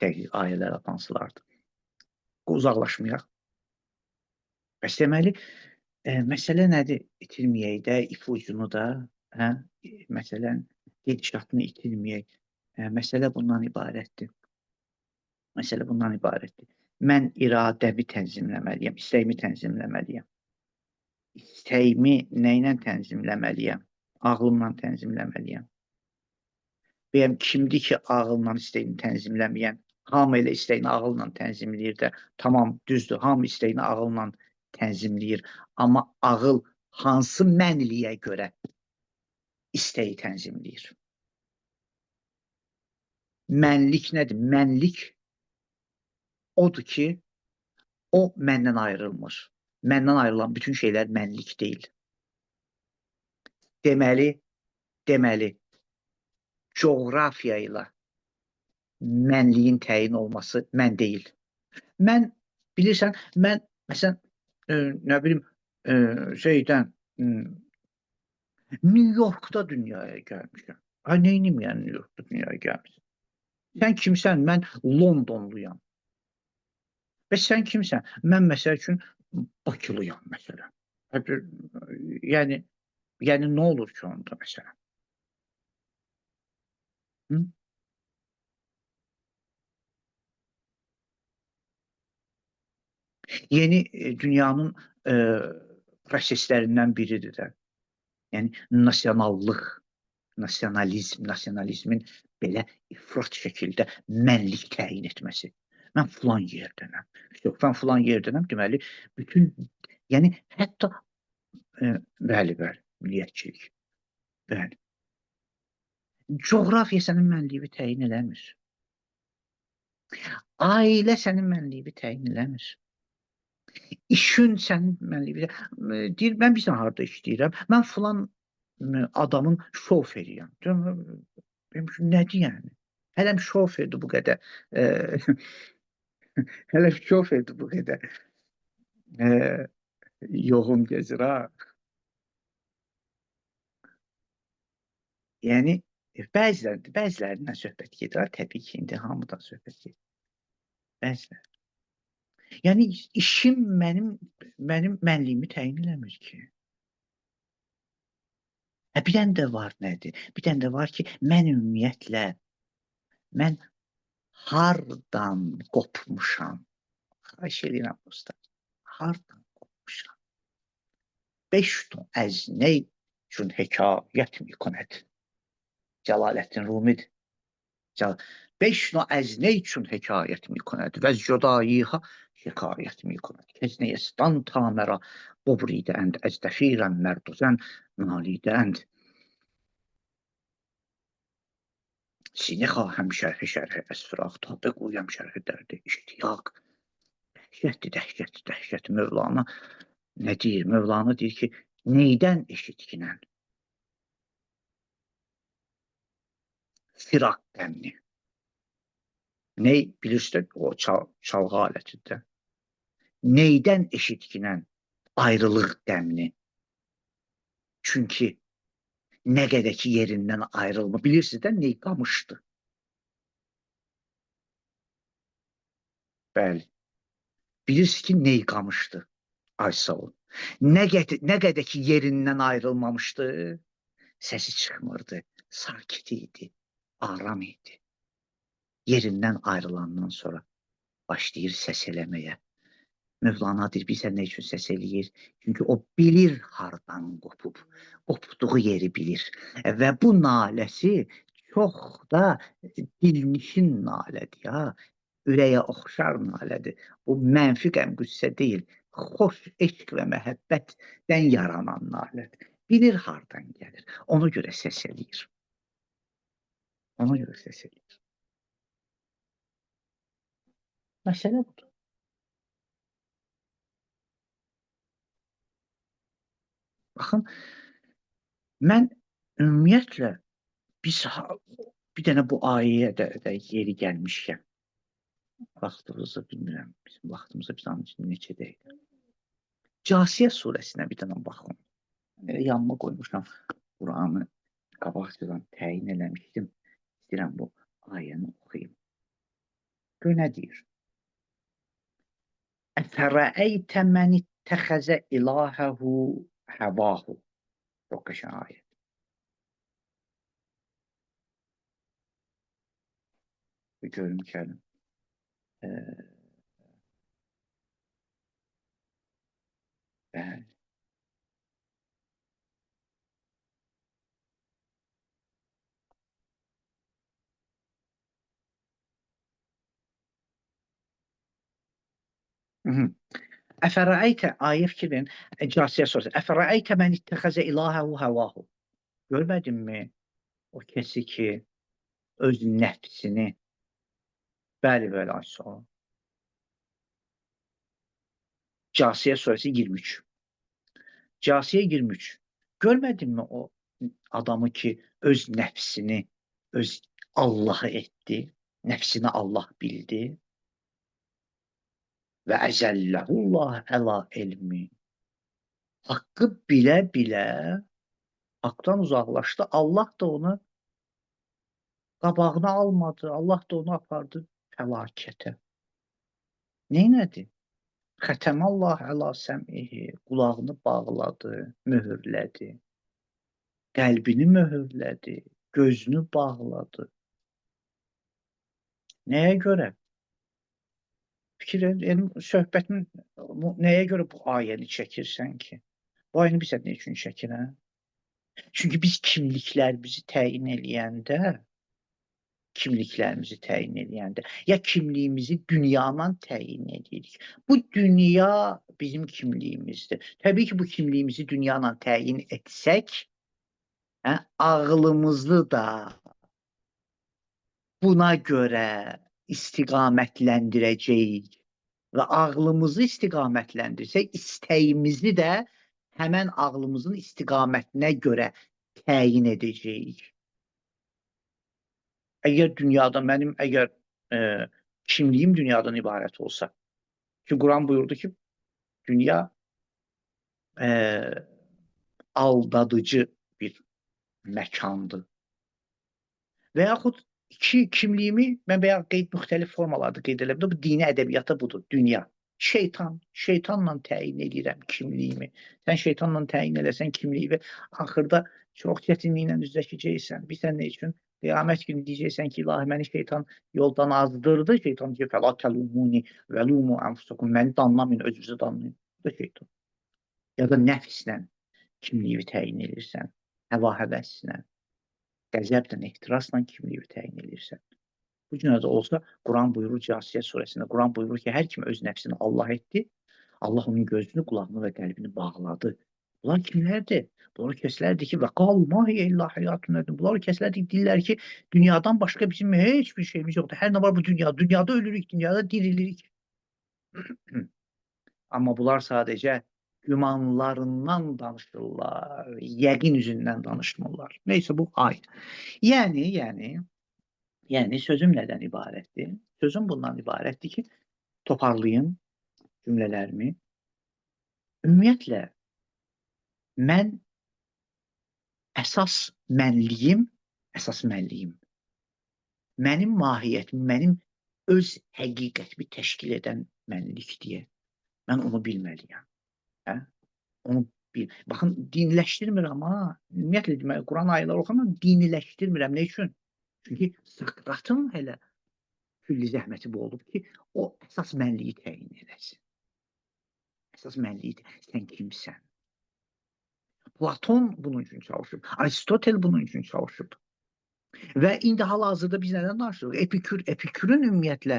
dəqiq ayələr hansılardır. Uzaqlaşmayaq. Bəs deməli, məsələ nədir? İtirməyək də, ipucunu da, məsələn, gedişatını itirməyək. Məsələ bundan ibarətdir. Mən iradəmi tənzimləməliyəm, istəyimi tənzimləməliyəm. İstəyimi nə ilə tənzimləməliyəm? Ağlımla tənzimləməliyəm. Bəyəm, kimdir ki, ağılla istəyini tənzimləməyən? Hamı elə istəyini ağılla tənzimləyir də. Tamam, düzdür, hamı istəyini ağılla tənzimləyir. Amma ağıl hansı mənliyə görə istəyi tənzimləyir? Mənlik nədir? Mənlik odur ki, o məndən ayrılmır. Məndən ayrılan bütün şeylər mənlik deyil. Deməli, coğrafiya ilə mənliyin təyin olması mən deyil. Mən, bilirsən, məsələn, nə bilim, New Yorkda dünyaya gəlmişəm. Neynim yəni New Yorkda dünyaya gəlmişəm? Sən kimsən? Mən Londonluyam. Və sən kimsən? Mən məsəl üçün Bakılıyam məsələn. Yəni yəni nə olur ki onda məsələn? Hı? Yeni, dünyanın, proseslərindən biridir də. Yəni nasionallıq, nasionalizmin belə ifrat şəkildə mənlik təyin etməsi. Mən filan yerdənəm. Yox, mən filan yerdənəm, deməli bütün yəni hətta, bəli, bəli, milliyətçilik. Bəli. Coğrafiya sənin mənliyini təyin eləmir. Ailə sənin mənliyini təyin eləmir. İşin sənin mənliyini deyir, mən bilirsən harda işləyirəm, mən filan adamın şoferiyəm. Deyirəm, nədir yəni? Hələm şoferdir bu qədər, hələm şoferdir bu qədər, eee, yoğun gəzir ha. Yəni, bəzilərindən söhbət gedir ha, təbii ki, indi hamıdan söhbət gedir. Bəziləri. Yəni işim mənim mənliyimi təyin eləmir ki. Bir dənə də var nədir? Bir dənə də var ki, mən ümumiyyətlə mən hardan qopmuşam? Xahiş edirəm usta. Hardan qopmuşam? 5 ton از نی چون حکایت میکند. Cəlaləddin Rumidir. 5 نوع از نی چون حکایت میکند و از جداییها شکایت میکند. کز نیستان تا مرا ببریده اند از دفیرم مرد و زن نالیده اند. سینه خواهم şərh از فراق تا بگویم şərh dərd iştiyaq. Dəhşət. Mövlana nə deyir? Mövlana deyir ki, neydən eşitkinən? Firaq qəmni. Ney bilirsən o çalğı alətidir. Neydən eşitkinən ayrılıq qəmni? Çünki nə qədər ki yerindən ayrılma. Bilirsiniz də ney qamışdır. Bəli. Bilirsiniz ki ney qamışdır. Ay sağ ol. Nə qədər ki yerindən ayrılmamışdı, səsi çıxmırdı. Sakit idi, aram idi. Yerindən ayrılandan sonra başlayır səs eləməyə. Mövlana deyir, bilirsən nə üçün səs eləyir? Çünki o bilir hardan qopub, qopduğu yeri bilir. Və bu naləsi çox da dilnişin nalədir ya. Ürəyə oxşar nalədir. Bu mənfi qəm-qüssə deyil. Xoş eşq və məhəbbətdən yaranan nalədir. Bilir hardan gəlir. Ona görə səs eləyir. Ona görə səs eləyir. Məsələ budur. Baxın, mən ümumiyyətlə biz bir dənə bu ayəyə də yeri gəlmişkən, vaxtımızı bilmirəm, bizim vaxtımızda biz onun neçədəyik. Casiyə surəsinə bir dənə baxın. Yanıma qoymuşam Quranı, qabaqcadan təyin eləmişdim. İstəyirəm bu ayəni oxuyayım. Gör nə deyir? Əfərəəytə mən ittəxəzə ilahəhu həvahu. Çox qəşəng ayət. Bir görüm gəlin. Bəli. Əfərəəytə, ayə fikir verin, Casiyə surəsi. Əfərəəytə mən ittəxəzə ilahəhu həvahu. Görmədinmi o kəsi ki, öz nəfsini, bəli, aşağı. Casiyə surəsi 23. Casiyə 23. Görmədinmi o adamı ki, öz nəfsini, öz Allahı etdi, nəfsini Allah bildi və əzəlləhullah əla elmi. Haqqı bilə-bilə haqdan uzaqlaşdı. Allah da onu qabağına almadı. Allah da onu apardı fəlakətə. Neynədi? Xətəmallah əla səmihi, qulağını bağladı, möhürlədi. Qəlbini möhürlədi, gözünü bağladı. Nəyə görə? Söhbətin nəyə görə bu ayəni çəkirsən ki? Bu ayəni bilirsən nə üçün çəkirəm? Çünki biz kimliklərimizi təyin eləyəndə, ya kimliyimizi dünyadan təyin edirik. Bu dünya bizim kimliyimizdir. Təbii ki, bu kimliyimizi dünyadan təyin etsək, ağlımızı da buna görə istiqamətləndirəcəyik və ağlımızı istiqamətləndirsək, istəyimizi də həmən ağlımızın istiqamətinə görə təyin edəcəyik. Əgər dünyada mənim kimliyim dünyadan ibarət olsa, ki, Quran buyurdu ki, dünya aldadıcı bir məkandır. Və yaxud kimliyimi mən müxtəlif formalarda qeyd edə bilərəm. Bu dini ədəbiyyatda budur, dünya. Şeytanla təyin edirəm kimliyimi. Sən şeytanla təyin eləsən kimliyini, axırda çox çətinliklə üzləşəcəksən. Bilirsən nə üçün? Qiyamət günü deyəcəksən ki, ilahi məni şeytan yoldan azdırdı. Şeytan deyir, fəla təlumuni və lumu ənfusakum. Məni danlamayın, özünüzü danlayın. Bu da şeytan. Ya da nəfslə kimliyini təyin edirsən, həva həvəsinə. Qəzəblə, ehtirasla kimliyi təyin edirsən. Bu cünədə olsa, Quran buyurur Cəsiyyət surəsində, Quran buyurur ki, hər kim öz nəfsini Allah etdi, Allah onun gözünü, qulağını və qəlbini bağladı. Bunlar kimlərdir? Bunlar kəslərdir ki, və qalu ma hiyə illə həyatun dunya. Bunlar kəslərdir ki, deyirlər ki, dünyadan başqa bizim heç bir şeyimiz yoxdur. Hər nə var bu dünya. Dünyada ölürük, dünyada dirilirik. Amma bunlar sadəcə gümanlarından danışırlar, yəqin üzündən danışmırlar. Neysə, bu ayrı. Yəni sözüm nədən ibarətdir? Sözüm bundan ibarətdir ki, toparlayım cümlələrimi. Ümumiyyətlə, mən əsas mənliyim, mənim mahiyyətim, mənim öz həqiqətimi təşkil edən mənlikdir. Mən onu bilməliyəm. Baxın, diniləşdirmirəm ha. Ümumiyyətlə, demək, Quran ayələri oxumam, diniləşdirmirəm. Nə üçün? Çünki Sokratın hələ külli zəhməti bu olub ki, o əsas mənliyi təyin eləsin. Əsas mənliyi, sən kimsən? Platon bunun üçün çalışıb, Aristotel bunun üçün çalışıb. Və indi hal-hazırda biz nədən danışırıq? Epikürün ümumiyyətlə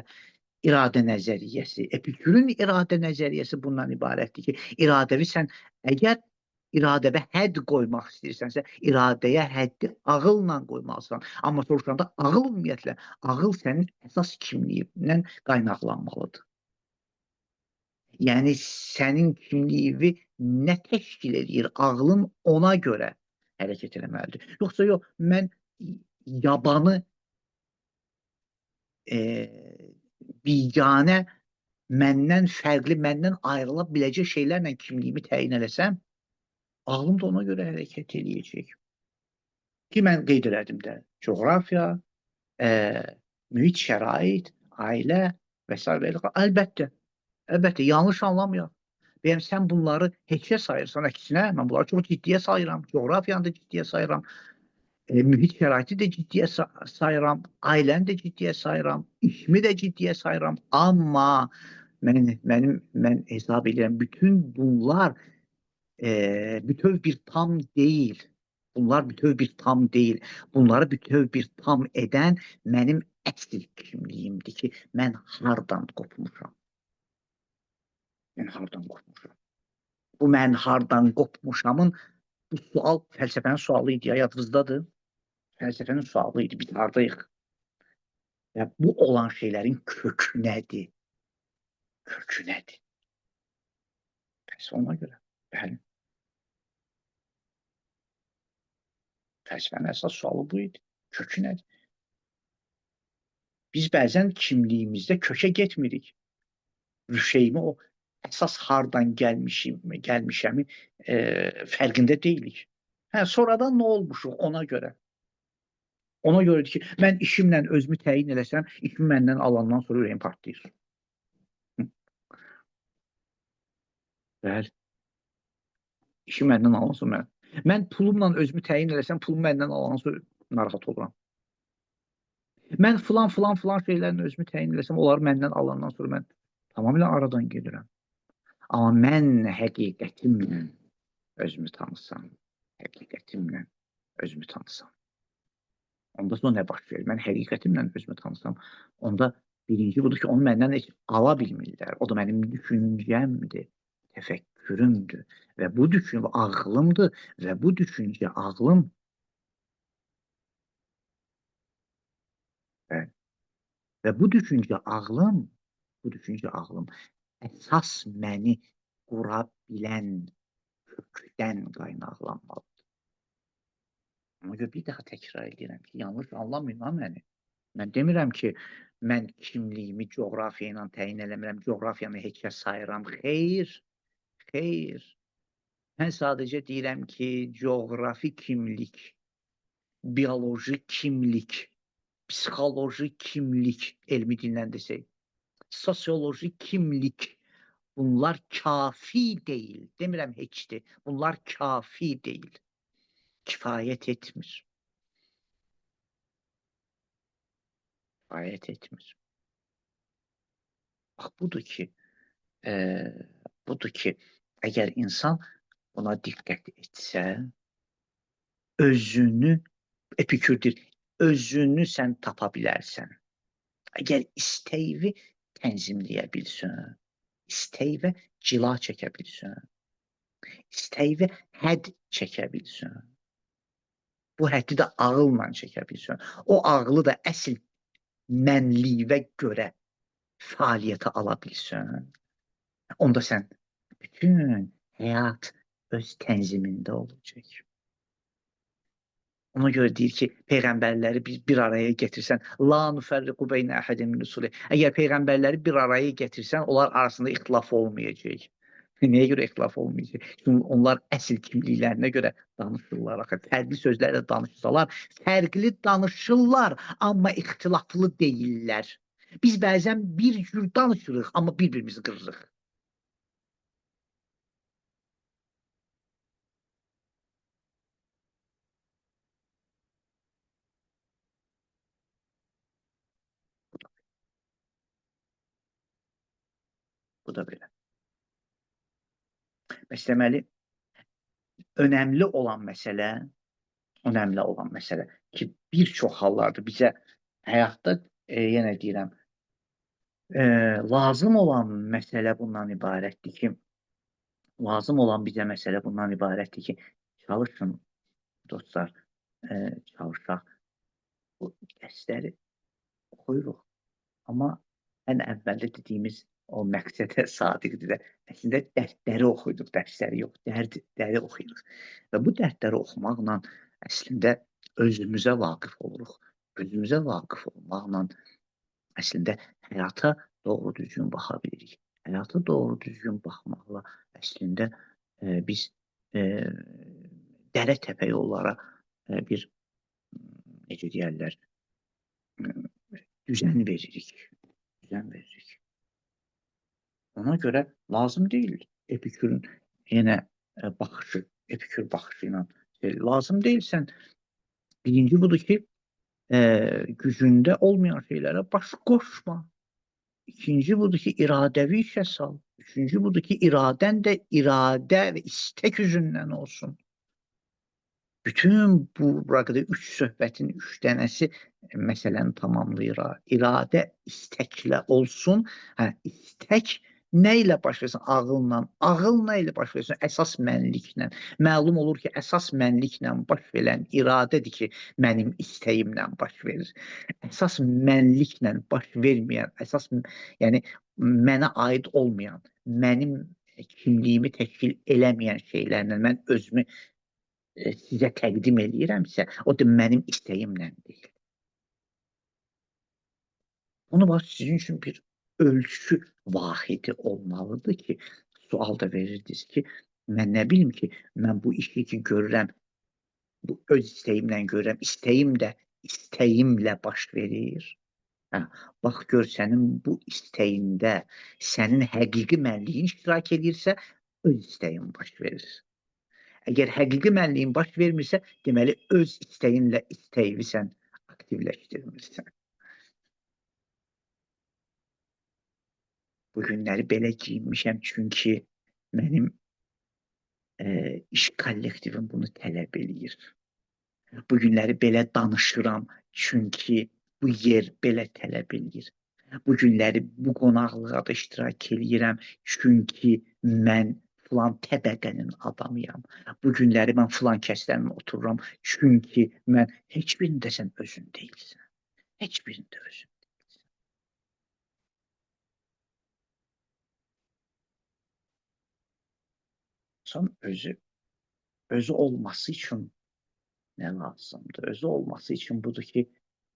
iradə nəzəriyyəsi. Epikürün iradə nəzəriyyəsi bundan ibarətdir ki, əgər iradəyə hədd qoymaq istəyirsənsə, iradəyə həddi ağılla qoymalısan. Amma soruşanda ağıl sənin əsas kimliyindən qaynaqlanmalıdır. Yəni, sənin kimliyini nə təşkil edir? Ağlın ona görə hərəkət eləməlidir. Yoxsa yox, mən yabanı biganə, məndən fərqli, məndən ayrıla biləcək şeylərlə kimliyimi təyin eləsəm, ağlım da ona görə hərəkət eləyəcək. Ki, mən qeyd elədim də, coğrafiya, mühit şərait, ailə və s. Əlbəttə, yanlış anlamayaq. Bəyəm, sən bunları heçə sayırsan, əksinə, mən bunları çox ciddiyə sayıram, coğrafiyanı da ciddiyə sayıram, mühit şəraiti də ciddiyə sayıram, ailəni də ciddiyə sayıram, işimi də ciddiyə sayıram, amma mən hesab edirəm, bütün bunlar bütöv bir tam deyil. Bunlar bütöv bir tam deyil. Bunları bütöv bir tam edən mənim əsl kimliyimdir ki, mən hardan qopmuşam. Bu mən hardan qopmuşamın bu sual fəlsəfənin sualı idi, yadınızdadır. Fəlsəfənin sualı idi, biz hardayıq? Və bu olan şeylərin kökü nədir? Bəs ona görə, bəli. Fəlsəfənin əsas sualı bu idi. Kökü nədir? Biz bəzən kimliyimizdə kökə getmirik. Rüşeymi, o əsas hardan gəlmişəmi fərqində deyilik. Sonradan nə olmuşuq ona görə? Ona görədir ki, mən işimlə özümü təyin eləsəm, işimi məndən alandan sonra ürəyim partlayır. Bəli. İşi məndən alansa mən pulumla özümü təyin eləsəm, pulumu məndən alansa narahat oluram. Mən filan şeylərlə özümü təyin eləsəm, onları məndən alandan sonra mən tamamilə aradan gedirəm. Amma mən həqiqətimlə özümü tanısam, həqiqətimlə özümü tanısam, onda sonra nə baş verir? Mən həqiqətimlə özümü tanısam, onda birinci budur ki, onu məndən heç ala bilmirlər. O da mənim düşüncəmdir, təfəkkürümdür və bu ağlımdır və bu düşüncə, ağlım və və bu düşüncə ağlım əsas məni qura bilən kökdən qaynaqlanmalıdır. Ona görə bir daha təkrar edirəm ki, yanlış anlamayın ha məni. Mən demirəm ki, mən kimliyimi coğrafiya ilə təyin eləmirəm, coğrafiyanı heçə sayıram. Xeyr, xeyr. Mən sadəcə deyirəm ki, coğrafi kimlik, bioloji kimlik, psixoloji kimlik, elmi dillə desək, sosioloji kimlik, bunlar kafi deyil. Demirəm heçdir. Bunlar kafi deyil. Kifayət etmir. Kifayət etmir. Bax, budur ki, əgər insan buna diqqət etsə, özünü, Epikürdir, özünü sən tapa bilərsən. Əgər istəyi tənzimləyə bilsən, istəyi cila çəkə bilsən, istəyi hədd çəkə bilsən, bu həddi də ağılla çəkə bilsən, o ağlı da əsl mənliyivə görə fəaliyyətə ala bilsən, onda sən bütün həyat öz tənzimində olacaq. Ona görə deyir ki, peyğəmbərləri bir araya getirsən, la nufərriqu beynə əhədin min rusuli. Əgər peyğəmbərləri bir araya getirsən, onlar arasında ixtilaf olmayacaq. Nəyə görə ixtilaf olmayacaq? Çünki onlar əsl kimliklərinə görə danışırlar. Fərqli sözlərlə danışsalar, fərqli danışırlar, amma ixtilaflı deyirlər. Biz bəzən bir cür danışırıq, amma bir-birimizi qırırıq. Bu da belə. Bəs deməli, önəmli olan məsələ ki, bir çox hallarda bizə həyatda, yenə deyirəm, lazım olan məsələ bundan ibarətdir ki, çalışın dostlar, çalışaq. Bu dərsləri oxuyuruq. Amma ən əvvəldə dediyimiz o məqsədə sadiqdir də. Əslində dərdləri oxuyuruq, dərsləri yox, dərdləri oxuyuruq. Və bu dərdləri oxumaqla əslində özümüzə vaqif oluruq. Özümüzə vaqif olmaqla əslində həyata doğru düzgün baxa bilirik. Həyata doğru düzgün baxmaqla əslində biz dərə təpə yollara bir, necə deyərlər, düzən veririk. Ona görə lazım deyil Epikürün yenə Epikür baxışı ilə lazım deyil sən. Birinci budur ki, gücündə olmayan şeylərə baş qoşma. İkinci budur ki, iradəvi işə sal. Üçüncü budur ki, iradən də iradə və istək üzündən olsun. Bütün bu burada 3 söhbətin 3 dənəsi məsələni tamamlayır. İradə istəklə olsun. İstək nə ilə baş versin? Ağılla. Ağıl nə ilə baş versin? Əsas mənliklə. Məlum olur ki, əsas mənliklə baş verən iradədir ki, mənim istəyimlə baş verir. Əsas mənliklə baş verməyən, yəni mənə aid olmayan, mənim kimliyimi təşkil eləməyən şeylərlə mən özümü sizə təqdim eləyirəmsə, o da mənim istəyimlə deyil. Onu bax, sizin üçün bir ölçü vahidi olmalıdır ki, sual da verirdiniz ki, mən nə bilim ki, mən bu işi ki görürəm, bu öz istəyimlə görürəm, istəyim də istəyimlə baş verir. Bax, gör sənin bu istəyində sənin həqiqi mənliyin iştirak edirsə, öz istəyin baş verir. Əgər həqiqi mənliyin baş vermirsə, deməli öz istəyinlə istəyini sən aktivləşdirmirsən. Bu günləri belə giyinmişəm çünki mənim iş kollektivim bunu tələb eləyir. Bu günləri belə danışıram çünki bu yer belə tələb eləyir. Bu günləri bu qonaqlığa da iştirak eləyirəm çünki mən filan təbəqənin adamıyam. Bu günləri mən filan kəslərlə otururam çünki mən heç birində sən özün deyilsən. Heç birində özün. Son özü olması üçün nə lazımdır? Özü olması üçün budur ki,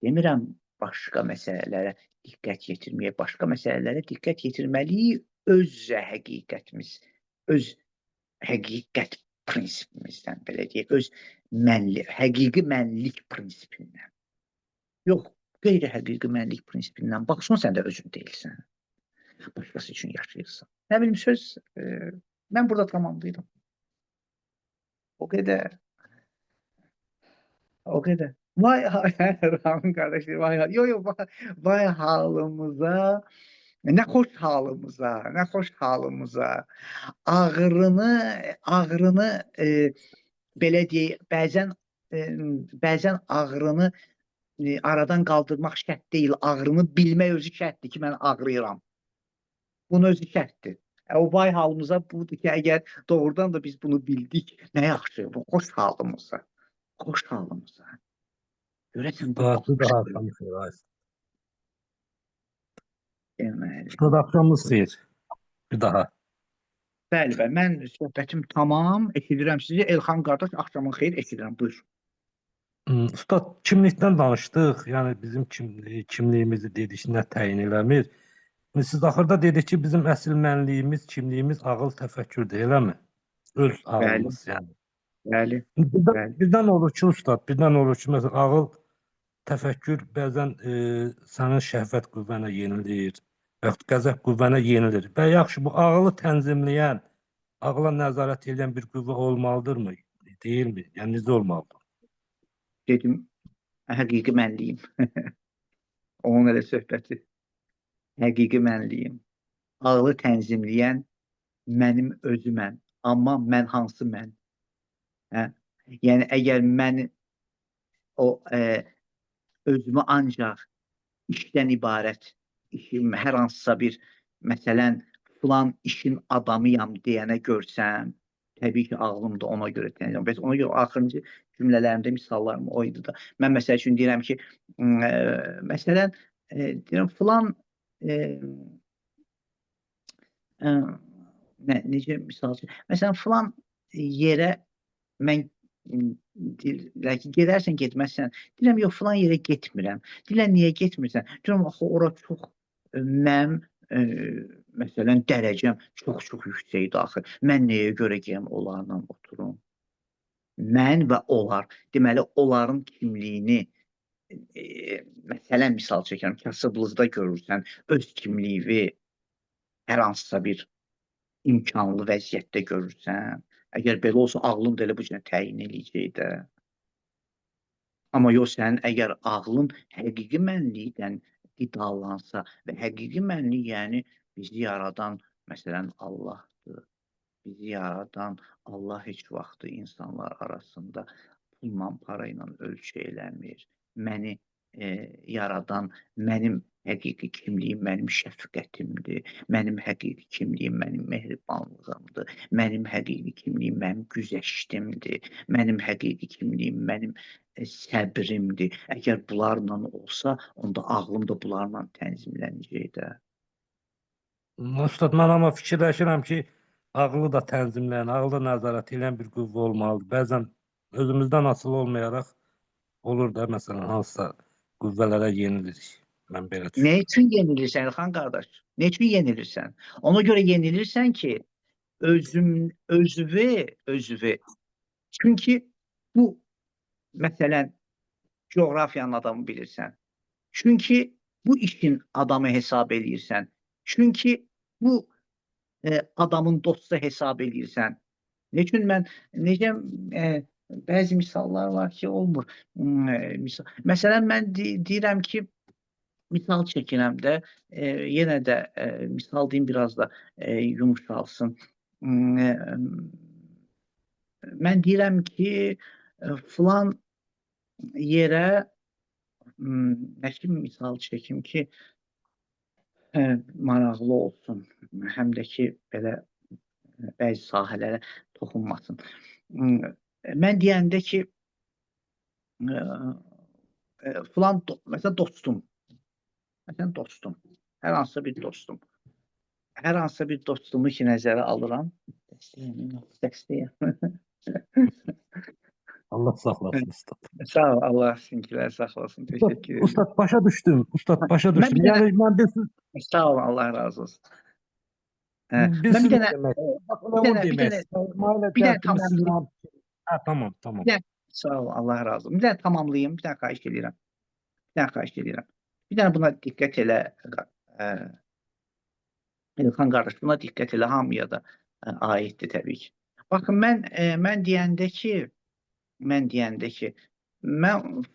demirəm başqa məsələlərə diqqət yetirməyə, başqa məsələlərə diqqət yetirməliyik öz həqiqətimiz, öz həqiqət prinsipimizdən, belə deyək, öz həqiqi mənlik prinsipindən. Yox, qeyri-həqiqi mənlik prinsipindən baxsan, sən də özün deyilsən. Başqası üçün yaşayırsan. Nə bilim, mən burada tamamlayıram. O qədər. O qədər. Vay Rahmin qardaşlar, vay halımıza, nə xoş halımıza, nə xoş halımıza. Ağrını belə deyək, bəzən ağrını aradan qaldırmaq şərt deyil, ağrını bilmək özü şərtdir ki, mən ağrıyıram. Bunun özü şərtdir. O vay halımıza budur ki, əgər doğrudan da biz bunu bildik, nə yaxşı, bu xoş halımıza, xoş halımıza. Görəsən bu Axşamınız deməli. Axşamınız xeyir. Bir daha. Bəli, mən söhbətim tamam, eşidirəm sizi. Elxan qardaş, axşamın xeyir, eşidirəm, buyur. Ustad, kimlikdən danışdıq. Yəni bizim kimliyimizi dedik, nə təyin eləmir. Siz axırda dedik ki, bizim əsl mənliyimiz, kimliyimiz ağıl, təfəkkürdür, eləmi? Öz ağlımız, yəni. Bəli. Birdən olur ki, ustad, birdən olur ki, məsələn, ağıl, təfəkkür bəzən sənin şəhvət qüvvənə yenilir, yaxud qəzəb qüvvənə yenilir. Və yaxşı, bu ağılı tənzimləyən, ağla nəzarət edən bir qüvvə olmalıdırmı? Deyilmi? Yəni, necə olmalıdır? Dedim, həqiqi mənliyim. Onun elə söhbəti. Həqiqi mənliyim. Ağlı tənzimləyən mənim özüməm. Amma mən hansı mən? Hə? Yəni, əgər mən özümü ancaq işdən ibarət, hər hansısa bir, məsələn, filan işin adamıyam deyənə görsəm, təbii ki, ağlım da ona görə tənzimləyəm. Bəs ona görə axırıncı cümlələrimdə misallarım o idi da. Mən məsəl üçün deyirəm ki, məsələn, deyirəm, filan necə misal üçün, məsələn, filan yerə mən gedərsən, getməzsən, deyirəm, yox, filan yerə getmirəm. Deyirəm, niyə getmirsən? Deyirəm, axı, ora çox mənim, məsələn, dərəcəm çox-çox yüksəkdir axı. Mən nəyə görə gəyəm onlarla oturum? Mən və onlar. Deməli, onların kimliyini, məsələn, misal çəkirəm, kasıblığda görürsən, öz kimliyi hər hansısa bir imkanlı vəziyyətdə görürsən. Əgər belə olsa, ağlın da elə bu cür təyin eləyəcək də. Amma yox, sənin əgər ağlın həqiqi mənlikdən qidalansa və həqiqi mənlik, yəni bizi yaradan, məsələn, Allahdır. Bizi yaradan Allah heç vaxtı insanlar arasında pulla, para ilə ölçəyiləmir. Məni yaradan, mənim həqiqi kimliyim mənim şəfqətimdir. Mənim həqiqi kimliyim mənim mehribanlığımdır. Mənim həqiqi kimliyim mənim güzəştimdir. Mənim həqiqi kimliyim mənim səbrimdir. Əgər bunlarla olsa, onda ağlım da bunlarla tənzimlənəcək də. Ustad, mən amma fikirləşirəm ki, ağlı da tənzimləyən, ağlı da nəzarət edən bir qüvvə olmalıdır. Bəzən özümüzdən asılı olmayaraq olur da, məsələn, hansısa qüvvələrə yenilirik. Mən belə düşünürəm. Nə üçün yenilirsən Elxan qardaş? Nə üçün yenilirsən? Ona görə yenilirsən ki, özüvü. Çünki bu, məsələn, coğrafiyanın adamı bilirsən. Çünki bu işin adamı hesab eləyirsən. Çünki bu adamın dostu hesab edirsən? Ne üçün necə bəzi misallar var ki, olmur. Məsələn, mən deyirəm ki, misal çəkirəm də, yenə də misal deyim, biraz da yumuşalsın. Mən deyirəm ki, filan yerə nə kimi misal çəkim ki, maraqlı olsun, həm də ki, belə bəzi sahələrə toxunmasın. Mən deyəndə ki, filan məsələn dostum, hər hansısa bir dostum. Hər hansısa bir dostumu ki, nəzərə alıram. Dəstəyəm. Allah saxlasın ustad. Sağ ol, Allah sizinkiləri saxlasın. Təşəkkür edirəm. Ustad başa düşdüm. Ustad başa Mən düşdüm. bir dənə, Yəni mən bilsin sağ ol, Allah razı olsun. Mən bilsin bir dənə, demək. bir dənə tamamlayım. Tamam. Bir dənə, sağ ol, Allah razı olsun. Bir dənə tamamlayım, bir dənə xahiş edirəm. Bir dənə buna diqqət elə, İlxan qardaş, buna diqqət elə, hamıya da aiddir təbii ki. Baxın, mən deyəndə ki, mən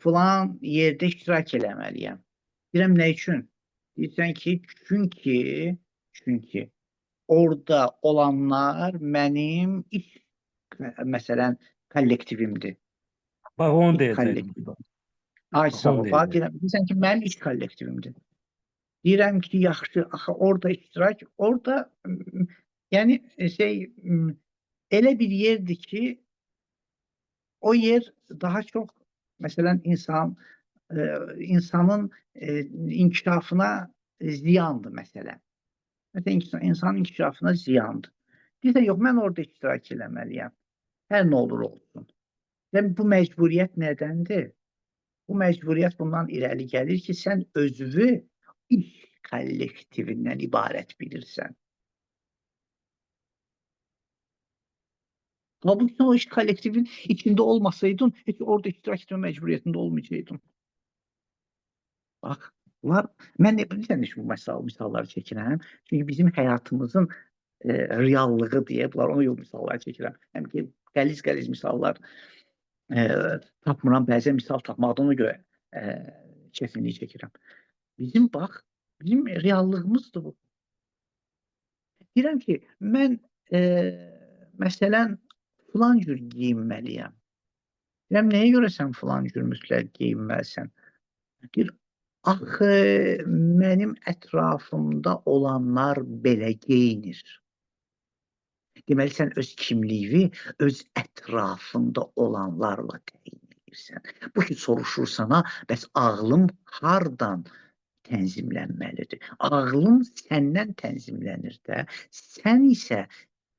filan yerdə iştirak eləməliyəm. Deyirəm, nə üçün? Deyirsən ki, çünki orada olanlar mənim iş, məsələn, kollektivimdir. Bax onu İş deyəcəydim. kollektivi. Ay sağ ol. Deyirsən ki, mənim iş kollektivimdir. Deyirəm ki, yaxşı, axı orada iştirak, orada yəni elə bir yerdir ki, o yer daha çox, məsələn, insanın inkişafına ziyandır, məsələn. Məsələn, insanın inkişafına ziyandır. Deyirsən, yox, mən orada iştirak eləməliyəm. Hər nə olur olsun. Yəni, bu məcburiyyət nədəndir? Bu məcburiyyət bundan irəli gəlir ki, sən özünü iş kollektivindən ibarət bilirsən. Halbuki sən o iş kollektivin içində olmasaydın, heç orada iştirak etmə məcburiyyətində olmayacaktın. Bax, mən bu misalları çəkirəm. Çünki bizim həyatımızın reallığı deyə bunlar ona yox misallar çəkirəm. Həm ki, qəliz misallar tapmıram, bəzən misal tapmaqdan ona görə çətinlik çəkirəm. Bizim reallığımızdır bu. Deyirəm ki, mən məsələn, filan cür geyinməliyəm. Deyirəm, nəyə görə sən filan cür mütləq geyinməlisən? Deyir, axı mənim ətrafımda olanlar belə geyinir. Deməli, sən öz kimliyini öz ətrafında olanlarla təyin edirsən. Bu ki, soruşur sana, bəs ağlım hardan tənzimlənməlidir? Ağlım səndən tənzimlənir də. Sən isə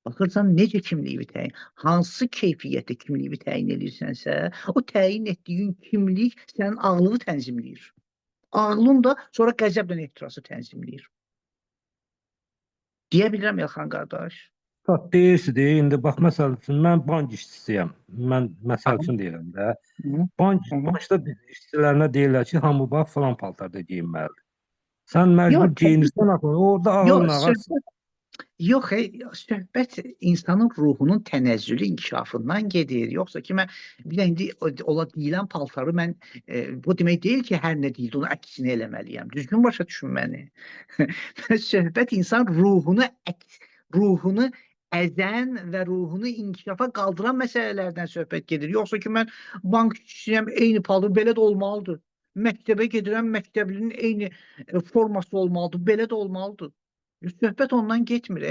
baxırsan necə kimliyini təyin, hansı keyfiyyətdə kimliyini təyin edirsənsə, o təyin etdiyin kimlik sənin ağlını tənzimləyir. Ağlın da sonra qəzəblə ehtirası tənzimləyir. Deyə bilirəm, Elxan qardaş. Deyirsiz, indi bax, məsəl üçün, mən bank işçisiyəm. Mən məsəl üçün deyirəm də. Bankda işçilərinə deyirlər ki, hamı bax, filan paltarda geyinməlidir. Sən məcbur geyinirsən, orada ağıl nağar. Yox, söhbət insanın ruhunun tənəzzülü inkişafından gedir. Yoxsa ki, mən bir indi ola deyilən paltarı mən, bu demək deyil ki, hər nə deyildi, onu əksini eləməliyəm. Düzgün başa düşün məni. Söhbət insan ruhunu əzən və ruhunu inkişafa qaldıran məsələlərdən söhbət gedir. Yoxsa ki, mən bank işçisiyəm, eyni paltar, belə də olmalıdır. Məktəbə gedirəm, məktəblinin eyni forması olmalıdır, belə də olmalıdır. Söhbət ondan getmir.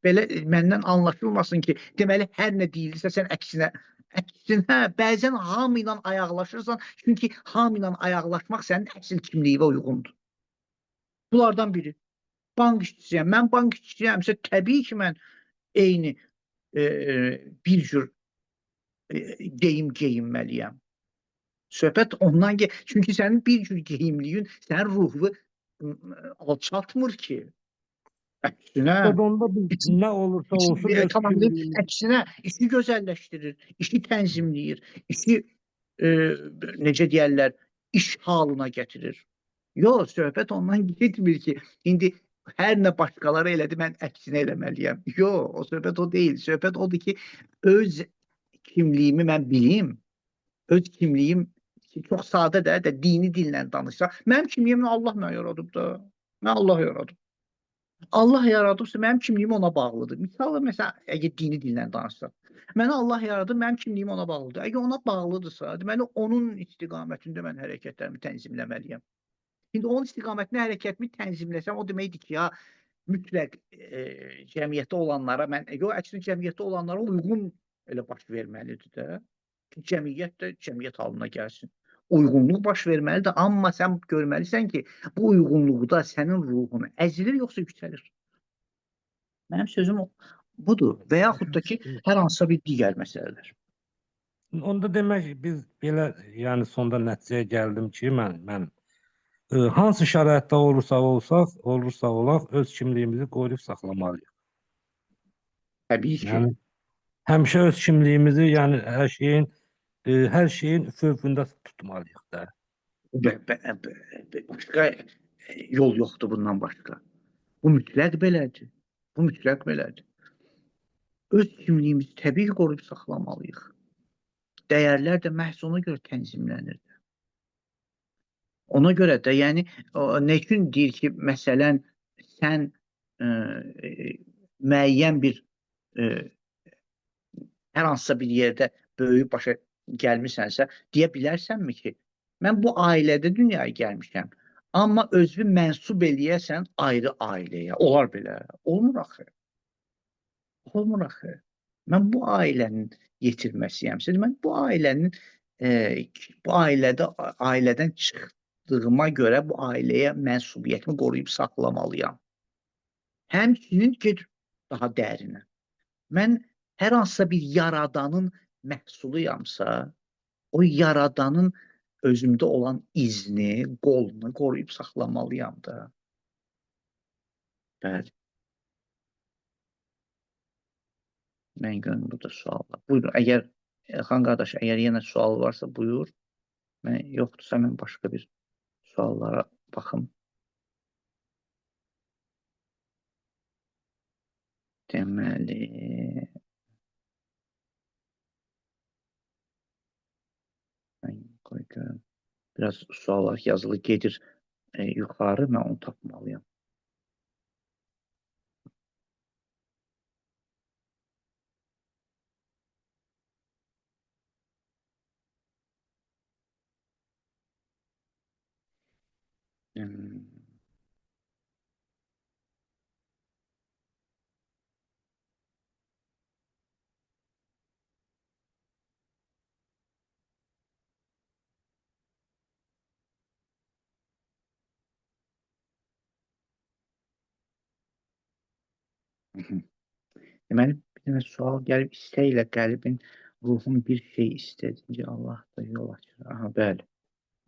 Belə məndən anlaşılmasın ki, deməli, hər nə deyilirsə, sən əksinə, bəzən hamı ilə ayaqlaşırsan, çünki hamı ilə ayaqlaşmaq sənin əsl kimliyinə uyğundur. Bunlardan biri. Bank işçisiyəm. Mən bank işçisiyəmsə, təbii ki, mən eyni bir cür geyinməliyəm. Söhbət ondan çünki sənin bir cür geyimliyin sənin ruhunu alçaltmır ki. Əksinə. Onda nə olursa olsun. Əksinə, işi gözəlləşdirir, işi tənzimləyir, işi necə deyərlər, iş halına gətirir. Yox, söhbət ondan getmir ki, indi Hər nə başqaları elədi, mən əksinə eləməliyəm. Yox, o söhbət o deyil. Söhbət odur ki, öz kimliyimi mən bilim. Öz kimliyim ki, çox sadədir də dini dillə danışsaq. Mənim kimliyimi Allah mənə yaradıb da. Mən Allah yaradım. Allah yaradıbsa mənim kimliyim ona bağlıdır. Məsələn, əgər dini dillə danışsaq. Məni Allah yaradıb, mənim kimliyim ona bağlıdır. Əgər ona bağlıdırsa, deməli onun istiqamətində mən hərəkətlərimi tənzimləməliyəm. İndi onun istiqamətində hərəkətimi tənzimləsəm, o deməkdir ki, ya mütləq cəmiyyətdə olanlara mən, yox, əksinə cəmiyyətdə olanlara uyğun elə baş verməlidir də. Ki, cəmiyyət də cəmiyyət halına gəlsin. Uyğunluq baş verməlidir, amma sən görməlisən ki, bu uyğunluqda sənin ruhun əzilir, yoxsa yüksəlir. Mənim sözüm budur və yaxud da ki, hər hansısa bir digər məsələlər. Onda demək biz belə, yəni sonda nəticəyə gəldim ki, mən hansı şəraitdə olursa olaq, öz kimliyimizi qoruyub saxlamalıyıq. Təbii ki. Yəni həmişə öz kimliyimizi, yəni hər şeyin fövqündə tutmalıyıq da. Başqa yol yoxdur bundan başqa. Bu mütləq belədir. Bu mütləq belədir. Öz kimliyimizi təbii ki, qoruyub saxlamalıyıq. Dəyərlər də məhz ona görə tənzimlənir. Ona görə də, yəni, nə üçün deyir ki, məsələn, sən müəyyən bir hər hansısa bir yerdə böyüyüb başa gəlmisənsə, deyə bilərsənmi ki, mən bu ailədə dünyaya gəlmişəm, amma özünü mənsub eləyəsən ayrı ailəyə. Olar belə. Olmur axı. Olmur axı. Mən bu ailənin yetirməsiyəmsə, mən bu ailənin bu ailədən çıxdığıma görə bu ailəyə mənsubiyyətimi qoruyub saxlamalıyam. Həmçinin get daha dərinə. Mən hər hansısa bir yaradanın məhsuluyamsa, o yaradanın özümdə olan izni, qolunu qoruyub saxlamalıyam da. Bəli. Mən görürüm burada sual var. Buyurun, əgər Elxan qardaş, əgər yenə sual varsa buyur. Mən yoxdursa mən başqa bir suallara baxım. Deməli, mən qoy görüm. Biraz suallar yazılı gedir yuxarı, mən onu tapmalıyam. Deməli, bir dənə sual gəlib, istəklə qəlbin, ruhun bir şey istədinci Allah da yol açır. Aha, bəli.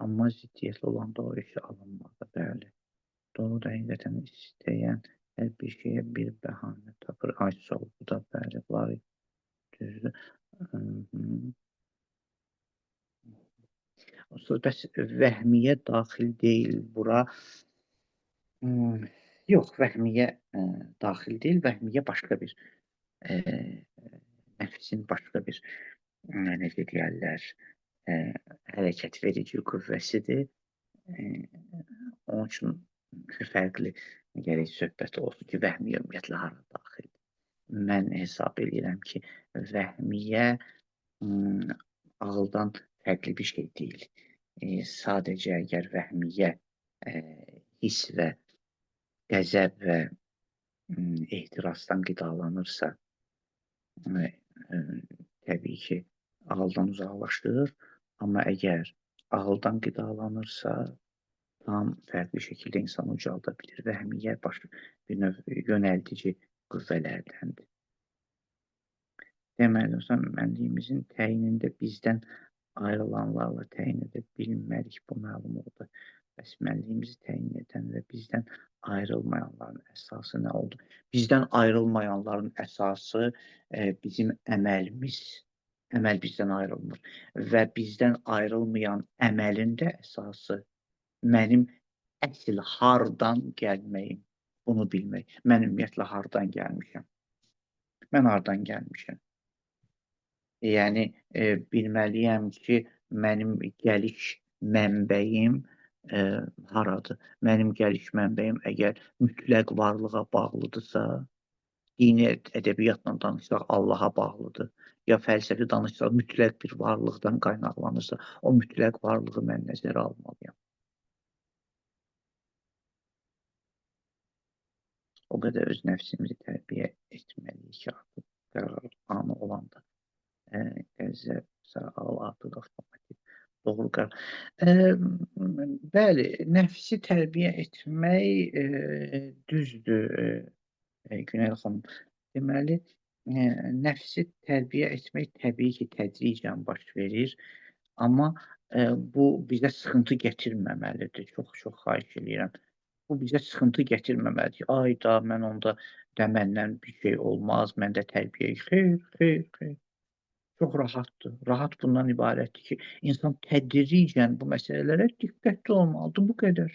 Amma ziddiyyətli olan doğru işi alınmadı, bəli. Doğru da həqiqətən istəyən hər bir şeyə bir bəhanə tapır. Ay sol, bu da bəli, var. Düzdür. Bəs vəhmiyə daxil deyil bura. Yox, vəhmiyə daxil deyil, vəhmiyə başqa bir nəfsin başqa bir, necə deyərlər, hərəkət verici qüvvəsidir. Onun üçün fərqli gərək söhbət olsun ki, vəhmiyə ümumiyyətlə hara daxildir. Mən hesab edirəm ki, vəhmiyə ağıldan fərqli bir şey deyil. Sadəcə əgər vəhmiyə hiss və qəzəb və ehtirasdan qidalanırsa, təbii ki, ağıldan uzaqlaşdırır. Amma əgər ağıldan qidalanırsa, tam fərqli şəkildə insanı ucalda bilir. Vəhmiyyə bir növ yönəldici qüvvələrdəndir. Deməli, mənliyimizin təyinində bizdən ayrılanlarla təyin edə bilmərik, bu məlum oldu. Bəs mənliyimizi təyin edən və bizdən ayrılmayanların əsası nə oldu? Bizdən ayrılmayanların əsası bizim əməlimiz. Əməl bizdən ayrılmır. Və bizdən ayrılmayan əməlin də əsası mənim əsl hardan gəlməyim. bunu bilmək. Mən ümumiyyətlə hardan gəlmişəm? Mən hardan gəlmişəm? Yəni, bilməliyəm ki, mənim gəliş mənbəyim, haradır? Mənim gəliş mənbəyim əgər mütləq varlığa bağlıdırsa, dini ədəbiyyatla danışsaq Allaha bağlıdır. Ya fəlsəfi danışsaq mütləq bir varlıqdan qaynaqlanırsa, o mütləq varlığı mən nəzərə almalıyam. O qədər öz nəfsimizi tərbiyə etməliyik ki, artıq qərar anı olanda, qəzəb artıq avtomatik doğru qərar. Bəli, nəfsi tərbiyə etmək, düzdür, Günel xanım. Deməli, nəfsi tərbiyə etmək təbii ki, tədricən baş verir, amma, bu bizə sıxıntı gətirməməlidir. Çox xahiş eləyirəm. Bu bizə sıxıntı gətirməməlidir. Ay da mən onda də məndən bir şey olmaz, məndə tərbiyə xeyr, xeyr, xeyr. Çox rahatdır. Rahat bundan ibarətdir ki, insan tədricən bu məsələlərə diqqətli olmalıdır. Bu qədər.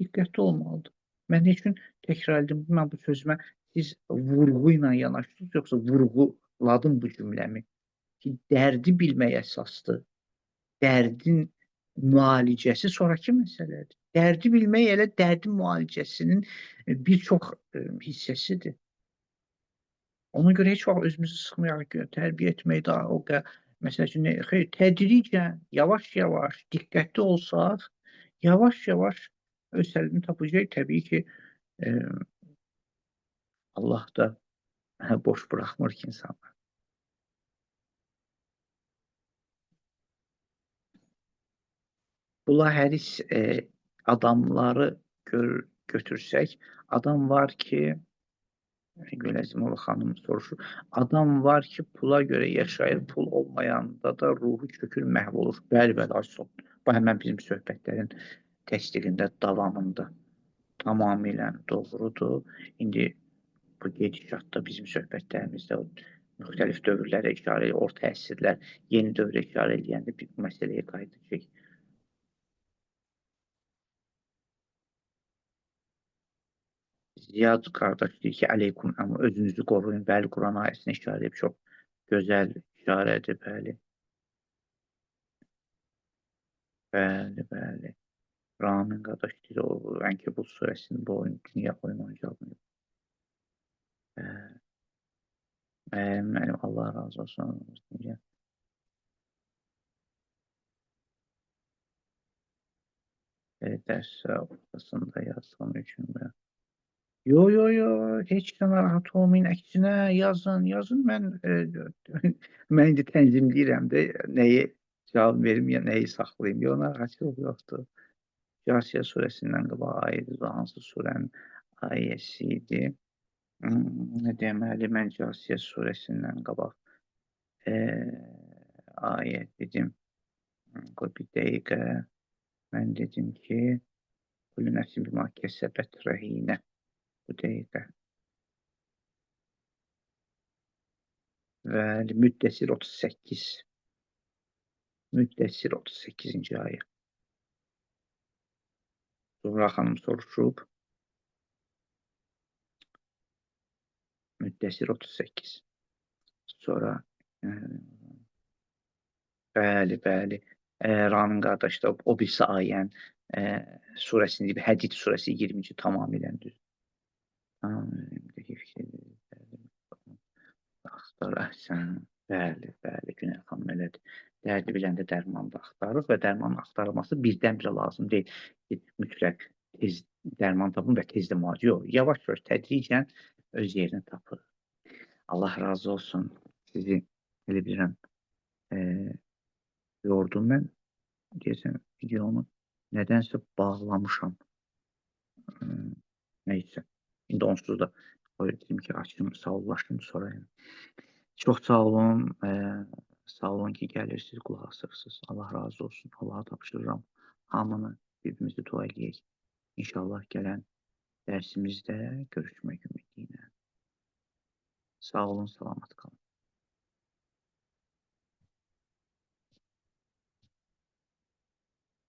Diqqətli olmalıdır. Mən heç gün təkrar edim, mən bu sözümə siz vurğu ilə yanaşdınız, yoxsa vurğuladım bu cümləmi ki, dərdi bilmək əsasdır. Dərdin müalicəsi sonrakı məsələdir. Dərdi bilmək elə dərdin müalicəsinin bir çox hissəsidir. Ona görə heç vaxt özümüzü sıxmayaq ki, tərbiyə etmək daha o məsəl üçün, xeyr, tədricən, yavaş-yavaş, diqqətli olsaq, yavaş-yavaş öz həllini tapacaq. Təbii ki, Allah da boş buraxmır ki, insanları. Bilahəris adamları götürsək, adam var ki, Güləzimova xanım soruşur, adam var ki, pula görə yaşayır, pul olmayanda da ruhu çökür, məhv olur. Bəli, Aysun. Bu həmən bizim söhbətlərin təsdiqində, davamında tamamilə doğrudur. İndi bu gedişatda bizim söhbətlərimizdə müxtəlif dövrlərə işarə edir, orta əsrlər, yeni dövrə işarə edəndə bir məsələyə qayıdacaq. Ziyad qardaş deyir ki, əleykum əmr, özünüzü qoruyun. Bəli, Quran ayəsinə işarə edib, çox gözəl işarədir, bəli. Bəli, bəli. Ramin qardaş deyir, o Ənkəbut surəsinin bu oyun, dünya oyun oyuncağını. Mənim Allah razı olsun. Dərs ortasında yazsam üçün mən. Yo, heç də narahat olmayın, əksinə yazın. Mən mən indi tənzimləyirəm də, nəyi cavab verim, ya nəyi saxlayım. Yo, narahatçılıq yoxdur. Casiyə surəsindən qabaq ayədir, hansı surənin ayəsi idi? Deməli, mən Casiyə surəsindən qabaq ayə dedim. Qoy bir dəqiqə. Mən dedim ki, kullu nəfsin bimā kəsəbət rəhinə. Bu dəqiqə. Bəli, Müddəssir 38. Müddəssir 38-ci ayə. Zuhra xanım soruşub. Müddəssir 38. Sonra bəli. Ramin qardaş da o birisi ayən surəsində Hədid surəsi 20-ci tamamilə düz. Axtar əhsən. Bəli, Günel xanım elədir. Dərdi biləndə dərmanı da axtarırıq və dərmanın axtarılması birdən-birə lazım deyil. Mütləq tez dərman tapın və tez də müalicə yox. Yavaş-yavaş, tədricən öz yerini tapır. Allah razı olsun. Sizi elə bilirəm yordum mən. Deyəsən, videonu nədənsə bağlamışam. Neysə. İndi onsuz da dedim ki, açım, sağollaşdım, sorayım. Çox sağ olun. Sağ olun ki, gəlirsiniz, qulaq asırsınız. Allah razı olsun. Allaha tapşırıram. Hamını birbirimizi dua edək. İnşallah gələn dərsimizdə görüşmək ümidi ilə. Sağ olun, salamat qalın.